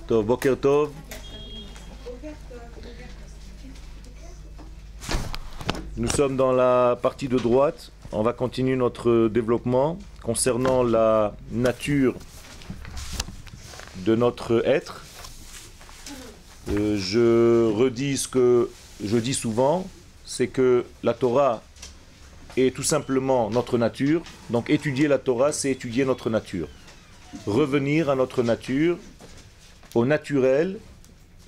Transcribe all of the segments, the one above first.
Tov, Boker Tov. Nous sommes dans la partie de droite. On va continuer notre développement concernant la nature de notre être. Je redis ce que je dis souvent, c'est que la Torah est tout simplement notre nature. Donc étudier la Torah, c'est étudier notre nature. Revenir à notre nature, au naturel,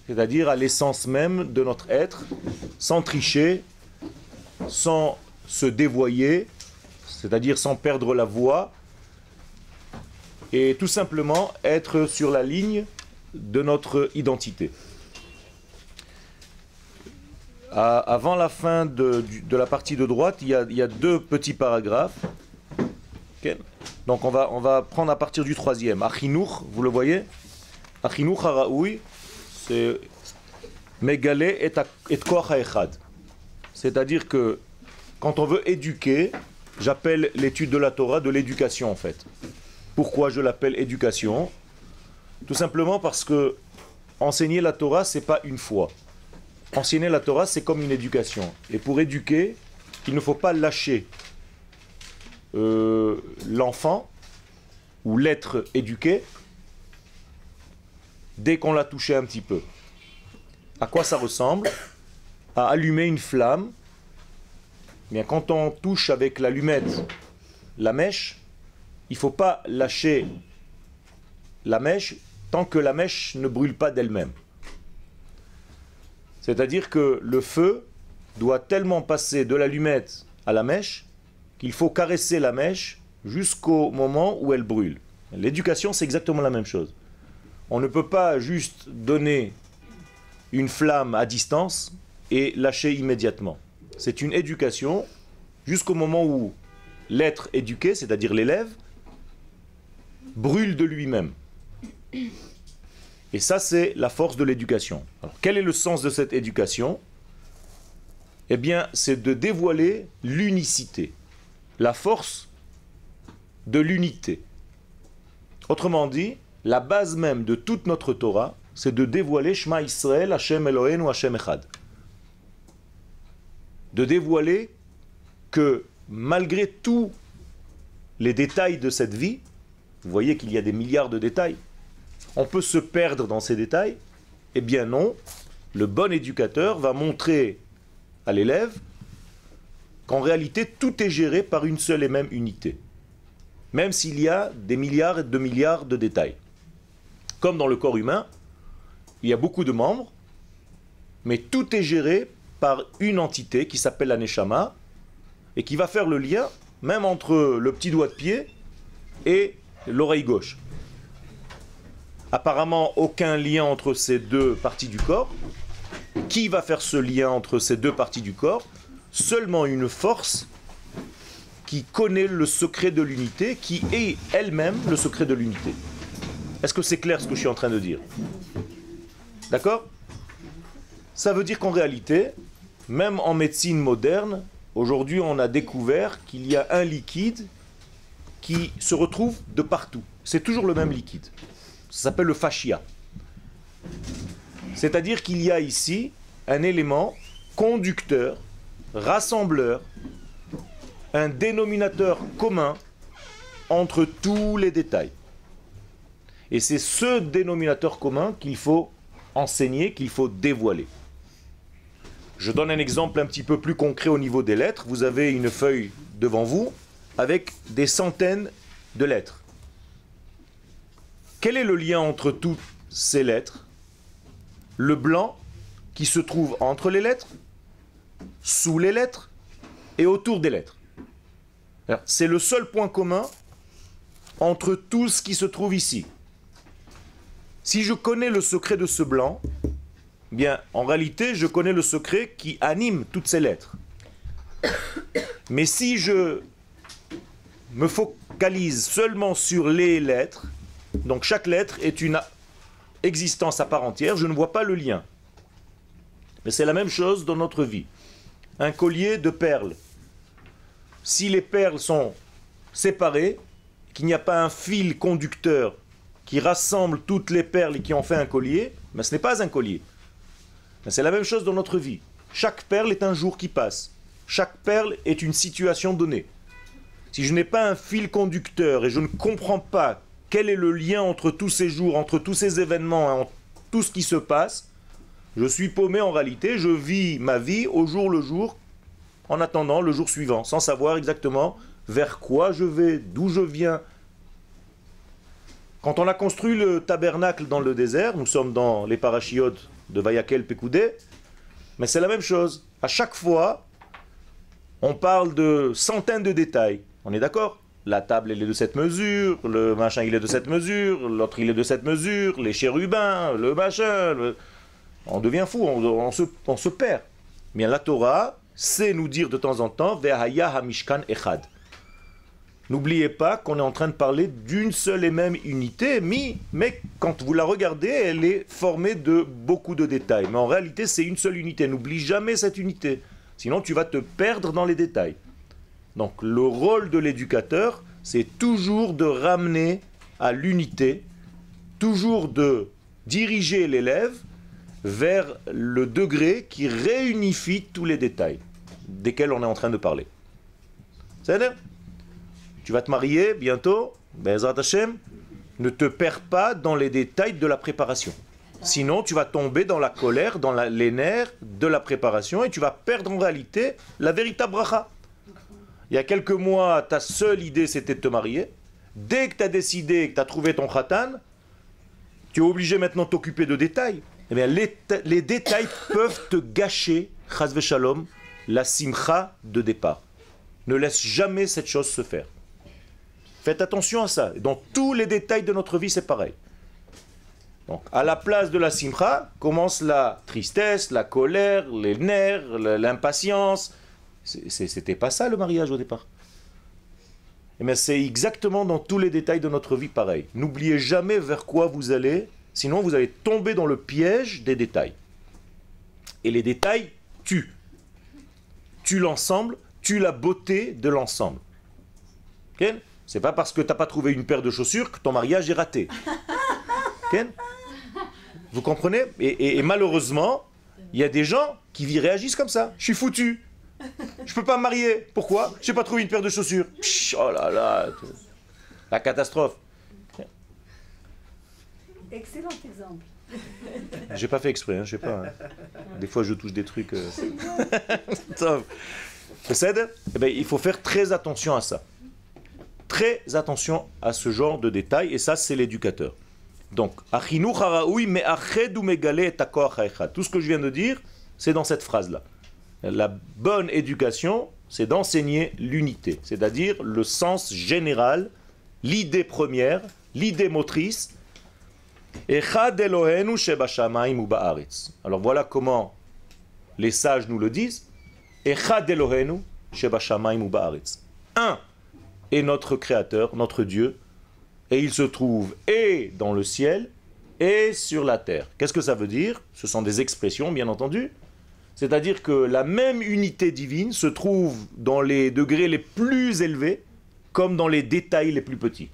c'est-à-dire à l'essence même de notre être, sans tricher, sans se dévoyer, c'est-à-dire sans perdre la voie, et tout simplement être sur la ligne de notre identité. Avant la fin de la partie de droite, il y a deux petits paragraphes. Okay. Donc on va prendre à partir du troisième. Achinour, vous le voyez? Achinour haraoui, c'est Megale et koach haechad. C'est-à-dire que quand on veut éduquer, j'appelle l'étude de la Torah de l'éducation en fait. Pourquoi je l'appelle éducation? Tout simplement parce que enseigner la Torah, c'est pas une fois. Enseigner la Torah, c'est comme une éducation. Et pour éduquer, il ne faut pas lâcher l'enfant ou l'être éduqué dès qu'on l'a touché un petit peu. À quoi ça ressemble? À allumer une flamme. Bien, quand on touche avec l'allumette la mèche, il ne faut pas lâcher la mèche tant que la mèche ne brûle pas d'elle-même. C'est-à-dire que le feu doit tellement passer de l'allumette à la mèche qu'il faut caresser la mèche jusqu'au moment où elle brûle. L'éducation, c'est exactement la même chose. On ne peut pas juste donner une flamme à distance et lâcher immédiatement. C'est une éducation jusqu'au moment où l'être éduqué, c'est-à-dire l'élève, brûle de lui-même. Et ça, c'est la force de l'éducation. Alors, quel est le sens de cette éducation? Eh bien, c'est de dévoiler l'unicité, la force de l'unité. Autrement dit, la base même de toute notre Torah, c'est de dévoiler Shema Israël, Hashem Eloheinu, Hashem Echad. De dévoiler que malgré tous les détails de cette vie, vous voyez qu'il y a des milliards de détails, on peut se perdre dans ces détails. Eh bien non, le bon éducateur va montrer à l'élève qu'en réalité tout est géré par une seule et même unité. Même s'il y a des milliards et de milliards de détails. Comme dans le corps humain, il y a beaucoup de membres, mais tout est géré par une entité qui s'appelle la Neshama et qui va faire le lien même entre le petit doigt de pied et l'oreille gauche. Apparemment, aucun lien entre ces deux parties du corps. Qui va faire ce lien entre ces deux parties du corps? Seulement une force qui connaît le secret de l'unité, qui est elle-même le secret de l'unité. Est-ce que c'est clair ce que je suis en train de dire? D'accord? Ça veut dire qu'en réalité, même en médecine moderne, aujourd'hui on a découvert qu'il y a un liquide qui se retrouve de partout. C'est toujours le même liquide. Ça s'appelle le fascia. C'est-à-dire qu'il y a ici un élément conducteur, rassembleur, un dénominateur commun entre tous les détails. Et c'est ce dénominateur commun qu'il faut enseigner, qu'il faut dévoiler. Je donne un exemple un petit peu plus concret au niveau des lettres. Vous avez une feuille devant vous avec des centaines de lettres. Quel est le lien entre toutes ces lettres? Le blanc qui se trouve entre les lettres, sous les lettres et autour des lettres. C'est le seul point commun entre tout ce qui se trouve ici. Si je connais le secret de ce blanc, bien, en réalité, je connais le secret qui anime toutes ces lettres. Mais si je me focalise seulement sur les lettres, donc chaque lettre est une existence à part entière, je ne vois pas le lien. Mais c'est la même chose dans notre vie. Un collier de perles. Si les perles sont séparées, qu'il n'y a pas un fil conducteur qui rassemble toutes les perles et qui en fait un collier, mais ce n'est pas un collier. C'est la même chose dans notre vie. Chaque perle est un jour qui passe. Chaque perle est une situation donnée. Si je n'ai pas un fil conducteur et je ne comprends pas quel est le lien entre tous ces jours, entre tous ces événements, entre tout ce qui se passe, je suis paumé en réalité, je vis ma vie au jour le jour, en attendant le jour suivant, sans savoir exactement vers quoi je vais, d'où je viens. Quand on a construit le tabernacle dans le désert, nous sommes dans les parachiotes de Vayakel Pekoudé, mais c'est la même chose. À chaque fois, on parle de centaines de détails. On est d'accord? La table, elle est de cette mesure, le machin, il est de cette mesure, l'autre, il est de cette mesure, les chérubins, le machin. On devient fou, on se perd. Mais la Torah sait nous dire de temps en temps, Ve'haya hamishkan echad. N'oubliez pas qu'on est en train de parler d'une seule et même unité, mais quand vous la regardez, elle est formée de beaucoup de détails. Mais en réalité, c'est une seule unité. N'oublie jamais cette unité. Sinon, tu vas te perdre dans les détails. Donc, le rôle de l'éducateur, c'est toujours de ramener à l'unité, toujours de diriger l'élève vers le degré qui réunifie tous les détails desquels on est en train de parler. C'est-à-dire, tu vas te marier bientôt, Be'ezrat Hashem, ne te perds pas dans les détails de la préparation. Sinon, tu vas tomber dans la colère, dans les nerfs de la préparation et tu vas perdre en réalité la véritable bracha. Il y a quelques mois, ta seule idée, c'était de te marier. Dès que tu as décidé, que tu as trouvé ton khatan, tu es obligé maintenant de t'occuper de détails. Eh bien, les détails peuvent te gâcher, chas v'shalom, la simcha de départ. Ne laisse jamais cette chose se faire. Faites attention à ça. Dans tous les détails de notre vie, c'est pareil. Donc, à la place de la simcha, commence la tristesse, la colère, les nerfs, l'impatience. C'était pas ça le mariage au départ. Et bien, c'est exactement dans tous les détails de notre vie pareil. N'oubliez jamais vers quoi vous allez, sinon vous allez tomber dans le piège des détails. Et les détails tuent. Tuent l'ensemble, tuent la beauté de l'ensemble. Okay? C'est pas parce que tu n'as pas trouvé une paire de chaussures que ton mariage est raté. Okay? Vous comprenez? Et malheureusement, il y a des gens qui réagissent comme ça. Je suis foutu. Je peux pas me marier. Pourquoi? Je n'ai pas trouvé une paire de chaussures. Psh, oh là là, la catastrophe. Excellent exemple. J'ai pas fait exprès, hein, je sais pas. Hein. Des fois, je touche des trucs. Eh bien, il faut faire très attention à ça. Très attention à ce genre de détails, et ça, c'est l'éducateur. Donc, tout ce que je viens de dire, c'est dans cette phrase-là. La bonne éducation, c'est d'enseigner l'unité, c'est-à-dire le sens général, l'idée première, l'idée motrice. Alors voilà comment les sages nous le disent. Un est notre Créateur, notre Dieu, et il se trouve et dans le ciel et sur la terre. Qu'est-ce que ça veut dire? Ce sont des expressions, bien entendu. C'est-à-dire que la même unité divine se trouve dans les degrés les plus élevés comme dans les détails les plus petits.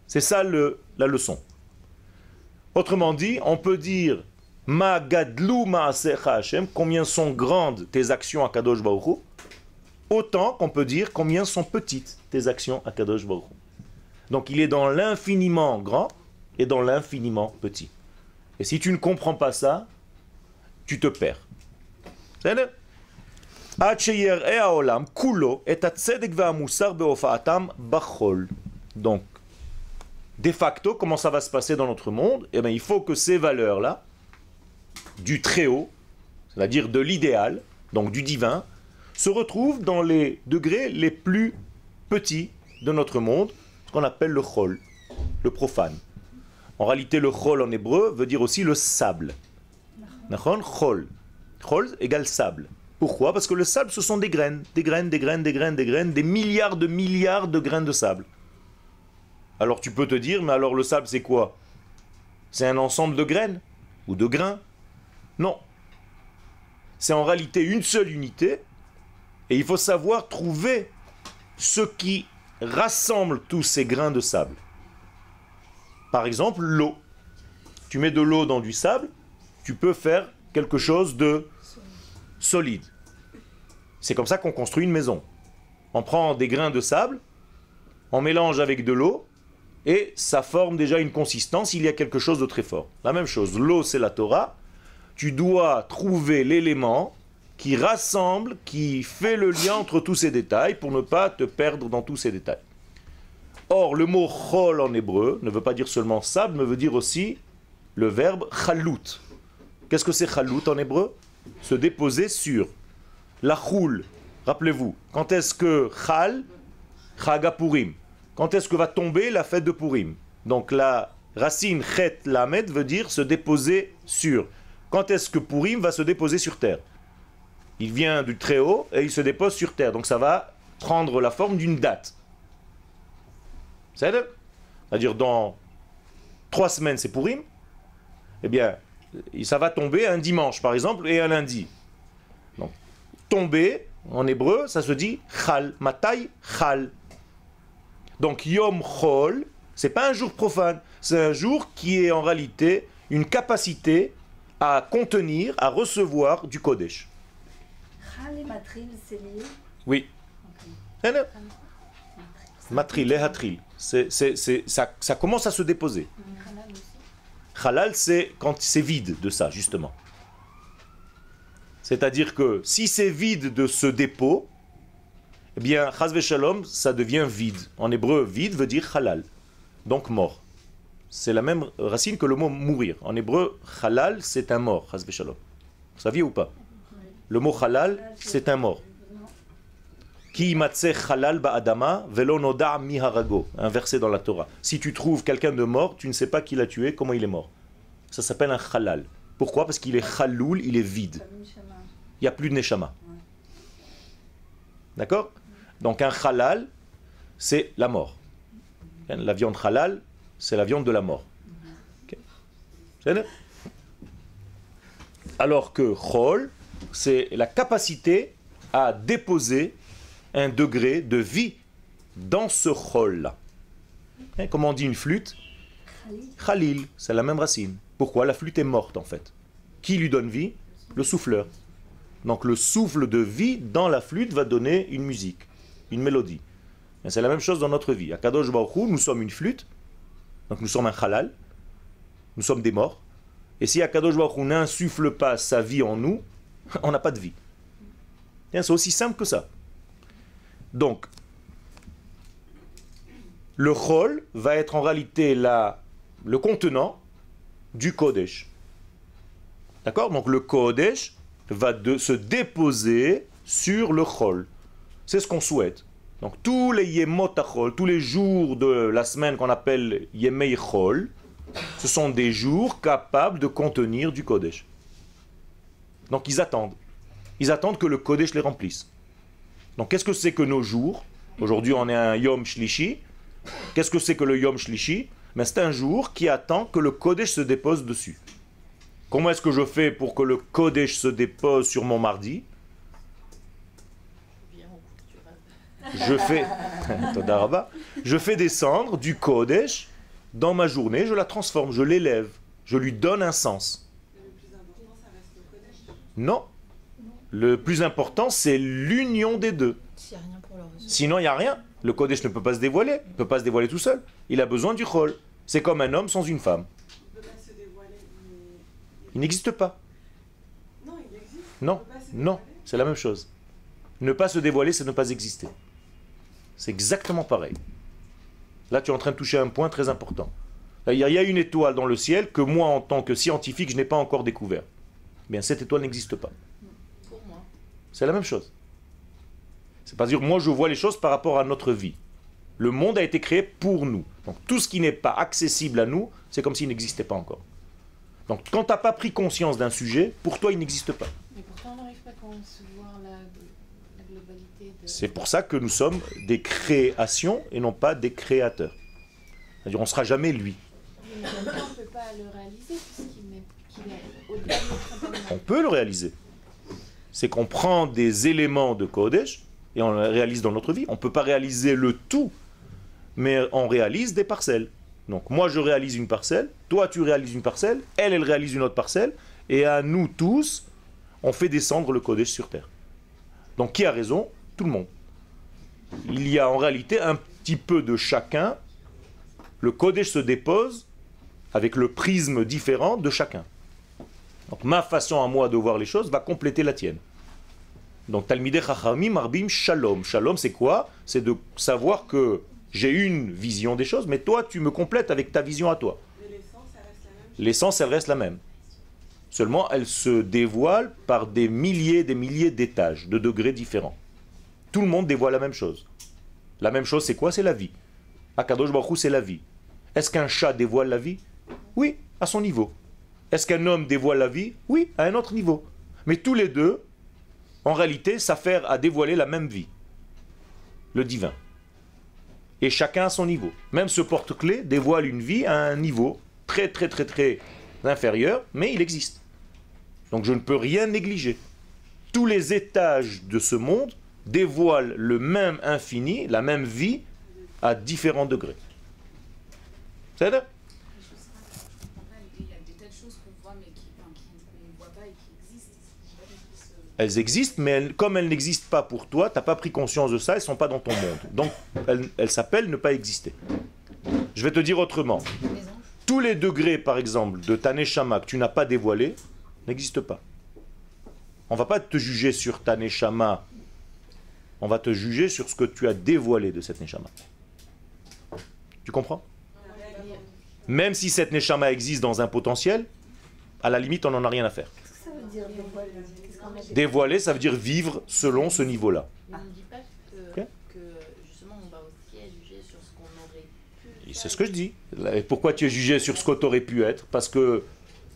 C'est ça la leçon. Autrement dit, on peut dire Ma gadlu ma'asecha Hashem, combien sont grandes tes actions à Kadosh Baruch Hu, autant qu'on peut dire combien sont petites tes actions à Kadosh Baruch Hu. Donc il est dans l'infiniment grand et dans l'infiniment petit. Et si tu ne comprends pas ça, tu te perds. Donc, de facto, comment ça va se passer dans notre monde? Eh bien, il faut que ces valeurs-là, du très haut, c'est-à-dire de l'idéal, donc du divin, se retrouvent dans les degrés les plus petits de notre monde, ce qu'on appelle le chol, le profane. En réalité, le chol en hébreu veut dire aussi le sable. Chol. Chol égale sable. Pourquoi? Parce que le sable, ce sont des graines, des milliards de graines de sable. Alors tu peux te dire, mais alors le sable c'est quoi? C'est un ensemble de graines ou de grains? Non. C'est en réalité une seule unité et il faut savoir trouver ce qui rassemble tous ces grains de sable. Par exemple, l'eau. Tu mets de l'eau dans du sable, tu peux faire quelque chose de solide. C'est comme ça qu'on construit une maison. On prend des grains de sable, on mélange avec de l'eau, et ça forme déjà une consistance, il y a quelque chose de très fort. La même chose, l'eau c'est la Torah, tu dois trouver l'élément qui rassemble, qui fait le lien entre tous ces détails pour ne pas te perdre dans tous ces détails. Or, le mot chol en hébreu ne veut pas dire seulement sable, mais veut dire aussi le verbe chalut. Qu'est-ce que c'est chalut en hébreu? Se déposer sur. La choul, rappelez-vous, quand est-ce que chal, chaga Purim, quand est-ce que va tomber la fête de Purim? Donc la racine chet lamed veut dire se déposer sur. Quand est-ce que Purim va se déposer sur terre? Il vient du très haut et il se dépose sur terre. Donc ça va prendre la forme d'une date. C'est-à-dire dans 3 semaines c'est Purim. Eh bien, ça va tomber un dimanche par exemple et un lundi. Donc tomber en hébreu, ça se dit chal, matai chal. Donc Yom Chol, c'est pas un jour profane, c'est un jour qui est en réalité une capacité à contenir, à recevoir du Kodesh. Chal et Matril, c'est lié? Oui. Okay. Matril, lehatril. Ça commence à se déposer. Halal aussi. Halal, c'est quand c'est vide de ça, justement. C'est-à-dire que si c'est vide de ce dépôt, eh bien, chas v'shalom, ça devient vide. En hébreu, vide veut dire halal, donc mort. C'est la même racine que le mot mourir. En hébreu, halal, c'est un mort, chas v'shalom. Vous saviez ou pas? Le mot halal, c'est un mort. Ki matse halal ba'adama velo noda mi harago. Un verset dans la Torah. Si tu trouves quelqu'un de mort, tu ne sais pas qui l'a tué, comment il est mort. Ça s'appelle un halal. Pourquoi? Parce qu'il est chaloul, il est vide. Il n'y a plus de neshama. D'accord? Donc un halal, c'est la mort. La viande halal, c'est la viande de la mort. Okay. Alors que chol, c'est la capacité à déposer un degré de vie dans ce chol-là. Comment on dit une flûte? Khalil, c'est la même racine. Pourquoi? La flûte est morte en fait. Qui lui donne vie? Le souffleur. Donc le souffle de vie dans la flûte va donner une musique, une mélodie. Et c'est la même chose dans notre vie. À Kadosh Baruch Hu, nous sommes une flûte, donc nous sommes un halal, nous sommes des morts. Et si Akadosh Baruch Hu n'insuffle pas sa vie en nous, on n'a pas de vie. C'est aussi simple que ça. Donc, le chol va être en réalité le contenant du Kodesh. D'accord? Donc le Kodesh va se déposer sur le chol. C'est ce qu'on souhaite. Donc tous les yemot achol, tous les jours de la semaine qu'on appelle yemei chol, ce sont des jours capables de contenir du Kodesh. Donc ils attendent. Ils attendent que le Kodesh les remplisse. Donc qu'est-ce que c'est que nos jours? Aujourd'hui on est un Yom Shlishi. Qu'est-ce que c'est que le Yom Shlishi? Mais c'est un jour qui attend que le Kodesh se dépose dessus. Comment est-ce que je fais pour que le Kodesh se dépose sur mon mardi? Je fais descendre du Kodesh dans ma journée, je la transforme, je l'élève, je lui donne un sens. Le plus important, ça reste le Kodesh? Non. Le plus important, c'est l'union des deux. Sinon, il n'y a rien. Le Kodesh ne peut pas se dévoiler. Il ne peut pas se dévoiler tout seul. Il a besoin du Chol. C'est comme un homme sans une femme. Il ne peut pas se dévoiler. Il n'existe pas. Non, il existe. Non, non, c'est la même chose. Ne pas se dévoiler, c'est ne pas exister. C'est exactement pareil. Là, tu es en train de toucher un point très important. Il y a une étoile dans le ciel que moi, en tant que scientifique, je n'ai pas encore découvert. Bien, cette étoile n'existe pas. Pour moi. C'est la même chose. C'est pas dire, moi, je vois les choses par rapport à notre vie. Le monde a été créé pour nous. Donc, tout ce qui n'est pas accessible à nous, c'est comme s'il n'existait pas encore. Donc, quand tu n'as pas pris conscience d'un sujet, pour toi, il n'existe pas. Mais pourtant, on n'arrive pas à concevoir la globalité de... C'est pour ça que nous sommes des créations et non pas des créateurs. C'est-à-dire, on ne sera jamais lui. Mais en même temps, on ne peut pas le réaliser puisqu'il est au-delà de notre entendement. On peut le réaliser. C'est qu'on prend des éléments de Kodesh et on le réalise dans notre vie. On ne peut pas réaliser le tout, mais on réalise des parcelles. Donc moi je réalise une parcelle, toi tu réalises une parcelle, elle réalise une autre parcelle, et à nous tous, on fait descendre le Kodesh sur terre. Donc qui a raison? Tout le monde. Il y a en réalité un petit peu de chacun. Le Kodesh se dépose avec le prisme différent de chacun. Donc ma façon à moi de voir les choses va compléter la tienne. Donc Talmidei Chachamim Marbim Shalom. Shalom c'est quoi? C'est de savoir que j'ai une vision des choses, mais toi tu me complètes avec ta vision à toi. Mais l'essence, elle reste la même. L'essence elle reste la même. Seulement elle se dévoile par des milliers d'étages, de degrés différents. Tout le monde dévoile la même chose. La même chose c'est quoi? C'est la vie. Akadosh Baruch Hu c'est la vie. Est-ce qu'un chat dévoile la vie? Oui, à son niveau. Est-ce qu'un homme dévoile la vie? Oui, à un autre niveau. Mais tous les deux, en réalité, s'affairent à dévoiler la même vie. Le divin. Et chacun à son niveau. Même ce porte-clés dévoile une vie à un niveau très inférieur, mais il existe. Donc je ne peux rien négliger. Tous les étages de ce monde dévoilent le même infini, la même vie, à différents degrés. C'est ça? Il y a des tas de choses qu'on voit mais qu'on ne voit pas et qui existent. Elles existent, mais comme elles n'existent pas pour toi, tu n'as pas pris conscience de ça, elles ne sont pas dans ton monde. Donc elles s'appellent ne pas exister. Je vais te dire autrement. Tous les degrés, par exemple, de ta neshama que tu n'as pas dévoilé, n'existent pas. On ne va pas te juger sur ta neshama, on va te juger sur ce que tu as dévoilé de cette neshama. Tu comprends? Même si cette neshama existe dans un potentiel, à la limite, on n'en a rien à faire. Qu'est-ce que ça veut dire dévoiler? Qu'est-ce qu'on a dit? Dévoiler, ça veut dire vivre selon ce niveau-là. Mais on ne dit pas Ok. que justement on va aussi être jugé sur ce qu'on aurait pu. Et c'est ce que je dis. Et pourquoi tu es jugé sur ce que tu aurais pu être? Parce que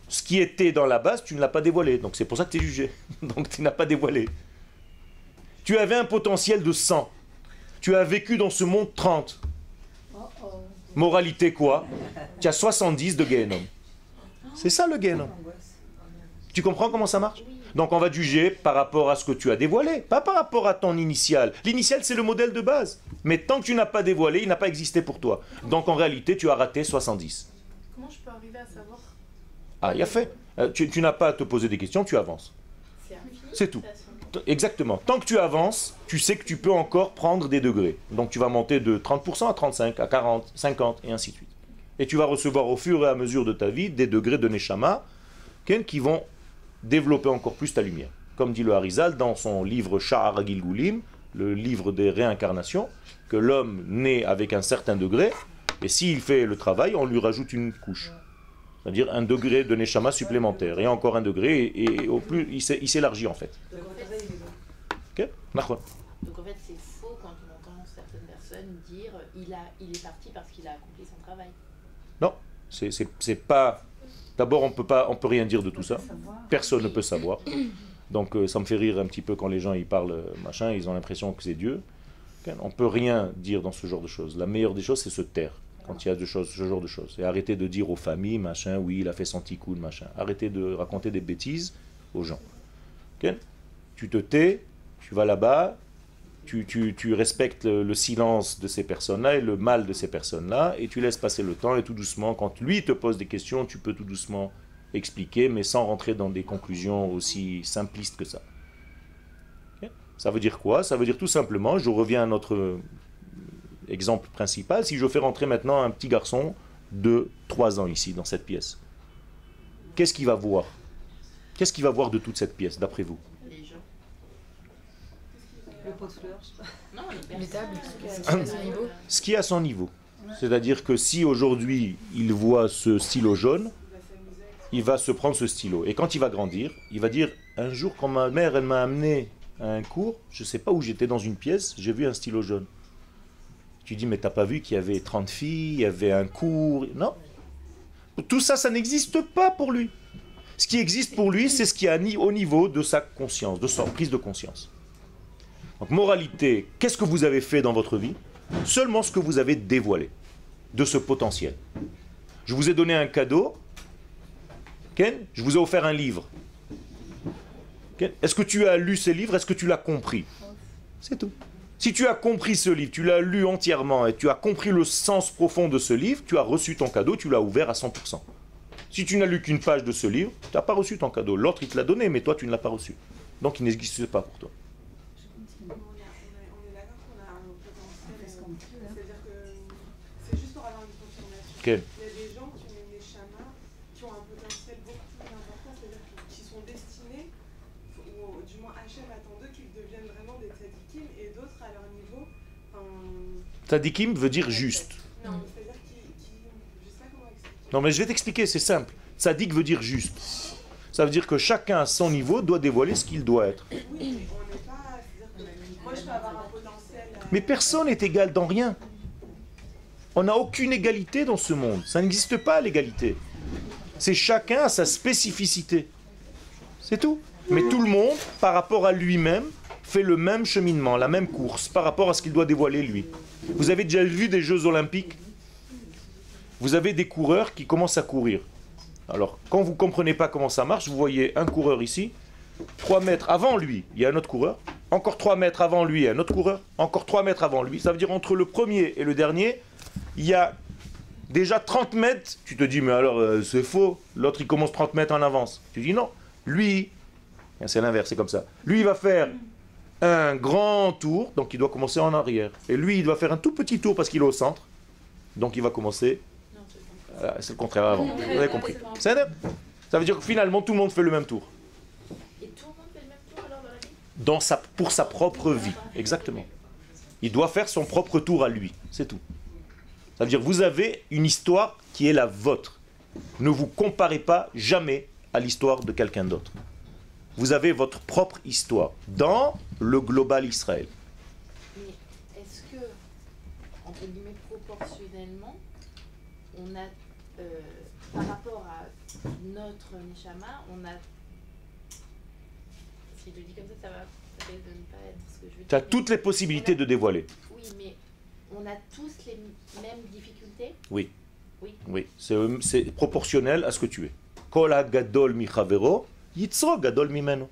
ce qui était dans la base, tu ne l'as pas dévoilé. Donc c'est pour ça que tu es jugé. Donc tu n'as pas dévoilé. Tu avais un potentiel de 100. Tu as vécu dans ce monde 30. Moralité quoi? Tu as 70 de Gehenom. C'est ça le Gehenom. Tu comprends comment ça marche? Donc on va te juger par rapport à ce que tu as dévoilé, pas par rapport à ton initial. L'initial c'est le modèle de base. Mais tant que tu n'as pas dévoilé, il n'a pas existé pour toi. Donc en réalité tu as raté 70. Comment je peux arriver à savoir? Ah, il a fait. Tu n'as pas à te poser des questions, tu avances. C'est infini. C'est tout. Exactement. Tant que tu avances, tu sais que tu peux encore prendre des degrés. Donc tu vas monter de 30% à 35, à 40, 50 et ainsi de suite. Et tu vas recevoir au fur et à mesure de ta vie des degrés de Neshama qui vont développer encore plus ta lumière. Comme dit le Harizal dans son livre Sha'ar Gilgulim, le livre des réincarnations, que l'homme naît avec un certain degré, et s'il fait le travail, on lui rajoute une couche. C'est-à-dire un degré de Neshama supplémentaire, et encore un degré, et au plus, il s'élargit en fait. Ok? D'accord. Donc en fait c'est faux quand on entend certaines personnes dire il est parti parce qu'il a accompli son travail. Non, c'est pas... D'abord, on peut rien dire de tout ça. Personne ne peut savoir. Donc ça me fait rire un petit peu quand les gens ils parlent machin, ils ont l'impression que c'est Dieu. On peut rien dire dans ce genre de choses. La meilleure des choses, c'est se taire quand il y a ce genre de choses. Et arrêter de dire aux familles, machin, oui, il a fait son tikkun, machin. Arrêtez de raconter des bêtises aux gens. Okay? Tu te tais, tu vas là-bas, tu respectes le silence de ces personnes-là et le mal de ces personnes-là, et tu laisses passer le temps, et tout doucement, quand lui te pose des questions, tu peux tout doucement expliquer, mais sans rentrer dans des conclusions aussi simplistes que ça. Okay? Ça veut dire quoi? Ça veut dire tout simplement, je reviens à notre exemple principal, si je fais rentrer maintenant un petit garçon de 3 ans ici, dans cette pièce, qu'est-ce qu'il va voir? Qu'est-ce qu'il va voir de toute cette pièce, d'après vous? Les gens. Le pot de fleurs. Non, les Les personnes. tables, à son niveau. Ce qui est à son niveau. C'est-à-dire que si aujourd'hui il voit ce stylo jaune, il va se prendre ce stylo. Et quand il va grandir, il va dire, un jour quand ma mère elle m'a amené à un cours, je ne sais pas où j'étais dans une pièce, j'ai vu un stylo jaune. Tu dis, mais t'as pas vu qu'il y avait 30 filles, il y avait un cours? Non. Tout ça, ça n'existe pas pour lui. Ce qui existe pour lui, c'est ce qui est au niveau de sa conscience, de sa prise de conscience. Donc, moralité, qu'est-ce que vous avez fait dans votre vie? Seulement ce que vous avez dévoilé de ce potentiel. Je vous ai donné un cadeau. Ken, je vous ai offert un livre. Ken, est-ce que tu as lu ces livres? Est-ce que tu l'as compris? C'est tout. Si tu as compris ce livre, tu l'as lu entièrement et tu as compris le sens profond de ce livre, tu as reçu ton cadeau, tu l'as ouvert à 100%. Si tu n'as lu qu'une page de ce livre, tu n'as pas reçu ton cadeau. L'autre, il te l'a donné, mais toi, tu ne l'as pas reçu. Donc, il n'existe pas pour toi. On est d'accord qu'on a un potentiel. C'est-à-dire que c'est juste pour avoir une confirmation. Quel? Il y a des gens qui ont une neshama, qui ont un potentiel beaucoup plus important, c'est-à-dire qui sont destinés, ou du moins Hachem attend d'eux qu'ils deviennent vraiment des tzadikim, et d'autres à leur niveau. Tzadikim veut dire juste. Non, c'est-à-dire je sais pas comment expliquer. Non, mais je vais t'expliquer, c'est simple. Tzadik veut dire juste. Ça veut dire que chacun à son niveau doit dévoiler ce qu'il doit être. Oui, mais on n'est pas. C'est-à-dire que moi, je peux avoir un potentiel. Mais personne n'est égal dans rien. On n'a aucune égalité dans ce monde. Ça n'existe pas l'égalité. C'est chacun à sa spécificité. C'est tout. Mais tout le monde, par rapport à lui-même, fait le même cheminement, la même course, par rapport à ce qu'il doit dévoiler lui. Vous avez déjà vu des Jeux Olympiques? Vous avez des coureurs qui commencent à courir. Alors, quand vous ne comprenez pas comment ça marche, vous voyez un coureur ici, 3 mètres avant lui, il y a un autre coureur, encore 3 mètres avant lui, il y a un autre coureur, encore 3 mètres avant lui. Ça veut dire entre le premier et le dernier, il y a déjà 30 mètres. Tu te dis, mais alors c'est faux, l'autre il commence 30 mètres en avance. Tu dis non, lui, c'est l'inverse, c'est comme ça. Lui, il va faire un grand tour, donc il doit commencer en arrière. Et lui, il doit faire un tout petit tour parce qu'il est au centre, donc il va commencer... c'est le contraire avant. Vous avez compris. Ça veut dire que finalement tout le monde fait le même tour. Et tout le monde fait le même tour alors dans la vie? Pour sa propre vie. Exactement. Il doit faire son propre tour à lui. C'est tout. Ça veut dire que vous avez une histoire qui est la vôtre. Ne vous comparez pas jamais à l'histoire de quelqu'un d'autre. Vous avez votre propre histoire dans le global Israël. Mais est-ce que, entre guillemets, proportionnellement, on a, par rapport à notre Neshama, on a, si je le dis comme ça va peut-être ne pas être ce que je veux dire. Tu as toutes les possibilités de dévoiler. Oui, mais on a tous les mêmes difficultés? Oui. Oui. Oui. C'est proportionnel à ce que tu es. Kol ha-gadol mi-chavero, yitzro gadol mimeno.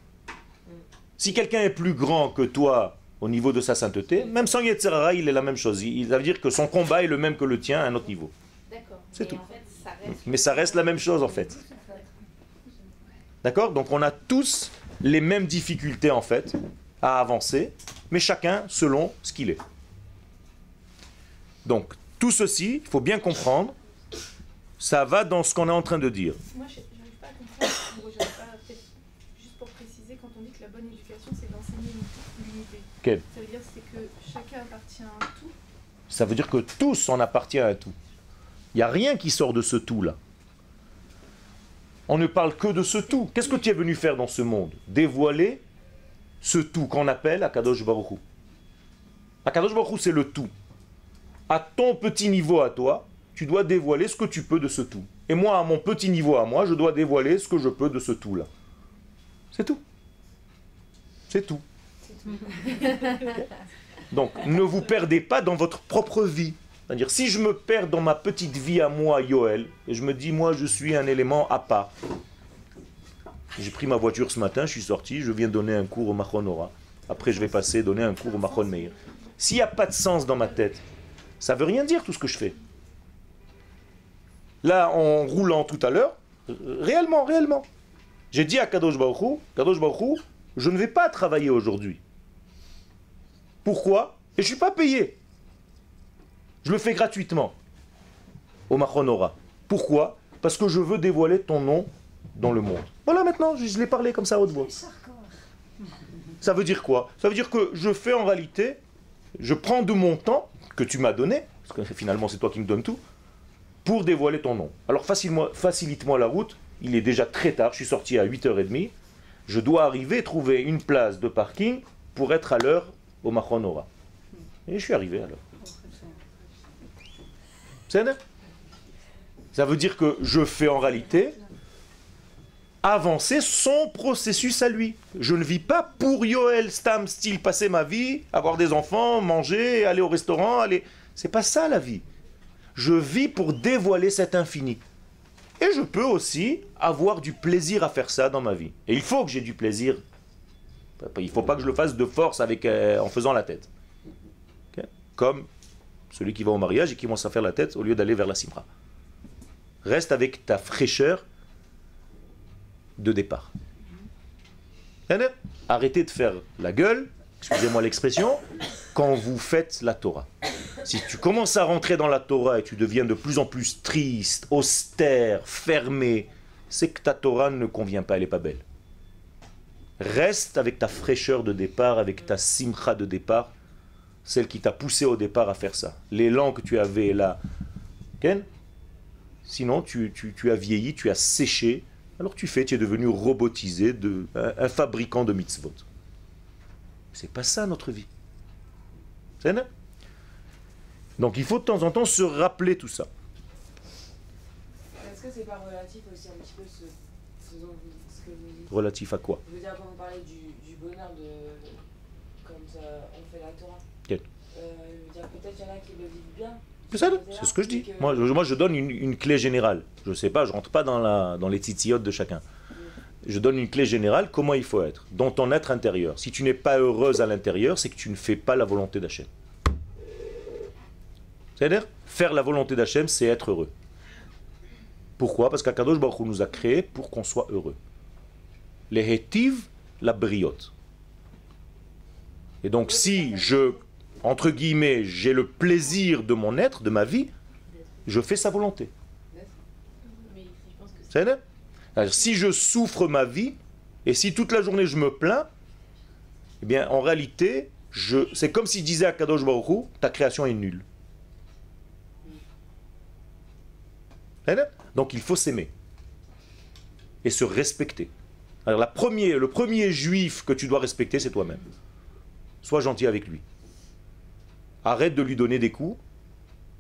Si quelqu'un est plus grand que toi au niveau de sa sainteté, même sans Yetzer Hara, il est la même chose. Ça veut dire que son combat est le même que le tien à un autre niveau. D'accord. C'est Mais tout. en fait, ça reste... Mais ça reste la même chose en fait. D'accord? Donc on a tous les mêmes difficultés en fait à avancer, mais chacun selon ce qu'il est. Donc tout ceci, il faut bien comprendre, ça va dans ce qu'on est en train de dire. Moi, je n'arrive pas à comprendre, j'arrive pas à peut-être juste pour préciser, quand on dit que la bonne éducation, c'est d'enseigner l'unité. Quel? Ça veut dire c'est que chacun appartient à un tout. Ça veut dire que tous on appartient à un tout. Il n'y a rien qui sort de ce tout-là. On ne parle que de ce tout. Qu'est-ce que tu es venu faire dans ce monde? Dévoiler ce tout qu'on appelle Akadosh Baruch Hu. Akadosh Baruch Hu, c'est le tout. À ton petit niveau à toi, tu dois dévoiler ce que tu peux de ce tout. Et moi, à mon petit niveau à moi, je dois dévoiler ce que je peux de ce tout-là. C'est tout. C'est tout. Donc, ne vous perdez pas dans votre propre vie. C'est-à-dire, si je me perds dans ma petite vie à moi, Yoel, et je me dis, moi, je suis un élément à part. J'ai pris ma voiture ce matin, je suis sorti, je viens donner un cours au Machon Ora. Après, je vais passer donner un cours au Machon Meir. S'il n'y a pas de sens dans ma tête, ça ne veut rien dire tout ce que je fais. Là, en roulant tout à l'heure, réellement, j'ai dit à Kadosh Baruch Hu, je ne vais pas travailler aujourd'hui. Pourquoi? Et je ne suis pas payé. Je le fais gratuitement au Machon Ora. Pourquoi? Parce que je veux dévoiler ton nom dans le monde. Voilà, maintenant, je l'ai parlé comme ça à haute voix. Ça veut dire quoi? Ça veut dire que je fais en réalité, je prends de mon temps que tu m'as donné, parce que finalement c'est toi qui me donnes tout, pour dévoiler ton nom. Alors facilite-moi la route, il est déjà très tard, je suis sorti à 8h30, je dois arriver, trouver une place de parking pour être à l'heure au Machon Ora. Et je suis arrivé à l'heure. Ça veut dire que je fais en réalité avancer son processus à lui. Je ne vis pas pour Yoel, Stam, style, passer ma vie, avoir des enfants, manger, aller au restaurant, aller... C'est pas ça la vie. Je vis pour dévoiler cet infini. Et je peux aussi avoir du plaisir à faire ça dans ma vie. Et il faut que j'ai du plaisir. Il ne faut pas que je le fasse de force en faisant la tête. comme celui qui va au mariage et qui commence à faire la tête au lieu d'aller vers la simra. Reste avec ta fraîcheur de départ. Arrêtez de faire la gueule, excusez-moi l'expression, quand vous faites la Torah. Si tu commences à rentrer dans la Torah et tu deviens de plus en plus triste, austère, fermé, c'est que ta Torah ne convient pas, elle n'est pas belle. Reste avec ta fraîcheur de départ, avec ta simcha de départ, celle qui t'a poussé au départ à faire ça. L'élan que tu avais là, Ken, sinon tu as vieilli, tu as séché, alors tu es devenu robotisé, un fabricant de mitzvot. C'est pas ça notre vie. C'est ça? Donc il faut de temps en temps se rappeler tout ça. Est-ce que c'est pas relatif aussi un petit peu ce que vous dites? Relatif à quoi? Je veux dire, quand vous parlez du bonheur de comme ça, on fait la Torah. Quel? Je veux dire, peut-être qu'il y en a qui le vivent bien. C'est ce que je dis. Moi je donne une clé générale. Je ne sais pas, je rentre pas dans les titilliotes de chacun. Je donne une clé générale, comment il faut être, dans ton être intérieur. Si tu n'es pas heureuse à l'intérieur, c'est que tu ne fais pas la volonté d'Hachem. C'est-à-dire, faire la volonté d'Hachem, c'est être heureux. Pourquoi? Parce qu'Akadosh Baruch Hu nous a créés pour qu'on soit heureux. Les hétiv, la briote. Et donc si entre guillemets, j'ai le plaisir de mon être, de ma vie, je fais sa volonté. C'est-à-dire, si je souffre ma vie, et si toute la journée je me plains, eh bien en réalité, c'est comme s'il disait à Kadosh Baruch Hu, ta création est nulle. Donc il faut s'aimer et se respecter. Alors le premier juif que tu dois respecter, c'est toi-même. Sois gentil avec lui. Arrête de lui donner des coups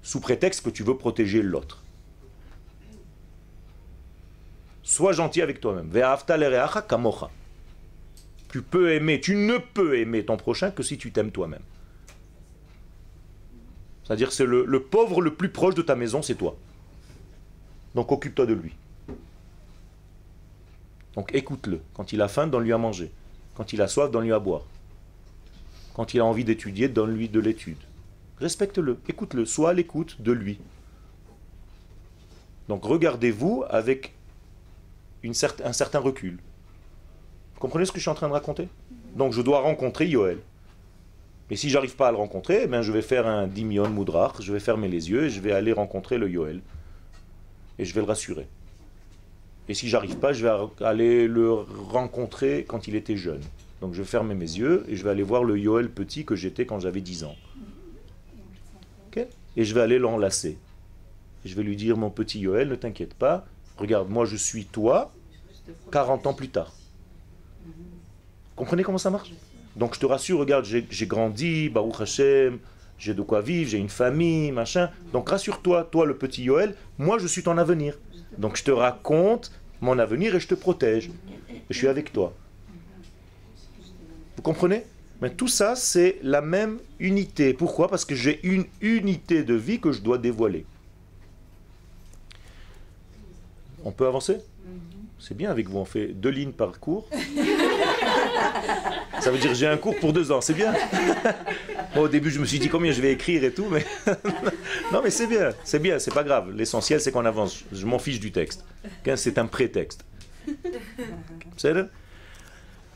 sous prétexte que tu veux protéger l'autre. Sois gentil avec toi-même. Tu ne peux aimer ton prochain que si tu t'aimes toi-même. C'est-à-dire que c'est le pauvre le plus proche de ta maison, c'est toi. Donc occupe-toi de lui. Donc écoute-le. Quand il a faim, donne-lui à manger. Quand il a soif, donne-lui à boire. Quand il a envie d'étudier, donne-lui de l'étude. Respecte-le, écoute-le, sois à l'écoute de lui. Donc regardez-vous avec un certain recul. Vous comprenez ce que je suis en train de raconter? Donc je dois rencontrer Yoël. Et si j'arrive pas à le rencontrer, je vais faire un dimion moudrach, je vais fermer les yeux et je vais aller rencontrer le Yoël. Et je vais le rassurer. Et si j'arrive pas, je vais aller le rencontrer quand il était jeune. Donc je vais fermer mes yeux et je vais aller voir le Yoël petit que j'étais quand j'avais 10 ans. Okay? Et je vais aller l'enlacer. Et je vais lui dire, mon petit Yoël, ne t'inquiète pas, regarde, moi je suis toi, 40 ans plus tard. Vous comprenez comment ça marche? Donc je te rassure, regarde, j'ai grandi, Baruch Hashem, j'ai de quoi vivre, j'ai une famille, machin. Donc rassure-toi, toi le petit Yoël, moi je suis ton avenir. Donc je te raconte mon avenir et je te protège. Et je suis avec toi. Vous comprenez? Mais tout ça, c'est la même unité. Pourquoi? Parce que j'ai une unité de vie que je dois dévoiler. On peut avancer? C'est bien avec vous, on fait 2 lignes par cours. Ça veut dire que j'ai un cours pour 2 ans, c'est bien. Moi, au début, je me suis dit combien je vais écrire et tout, mais non, mais c'est bien, c'est pas grave. L'essentiel, c'est qu'on avance. Je m'en fiche du texte. C'est un prétexte. C'est ça?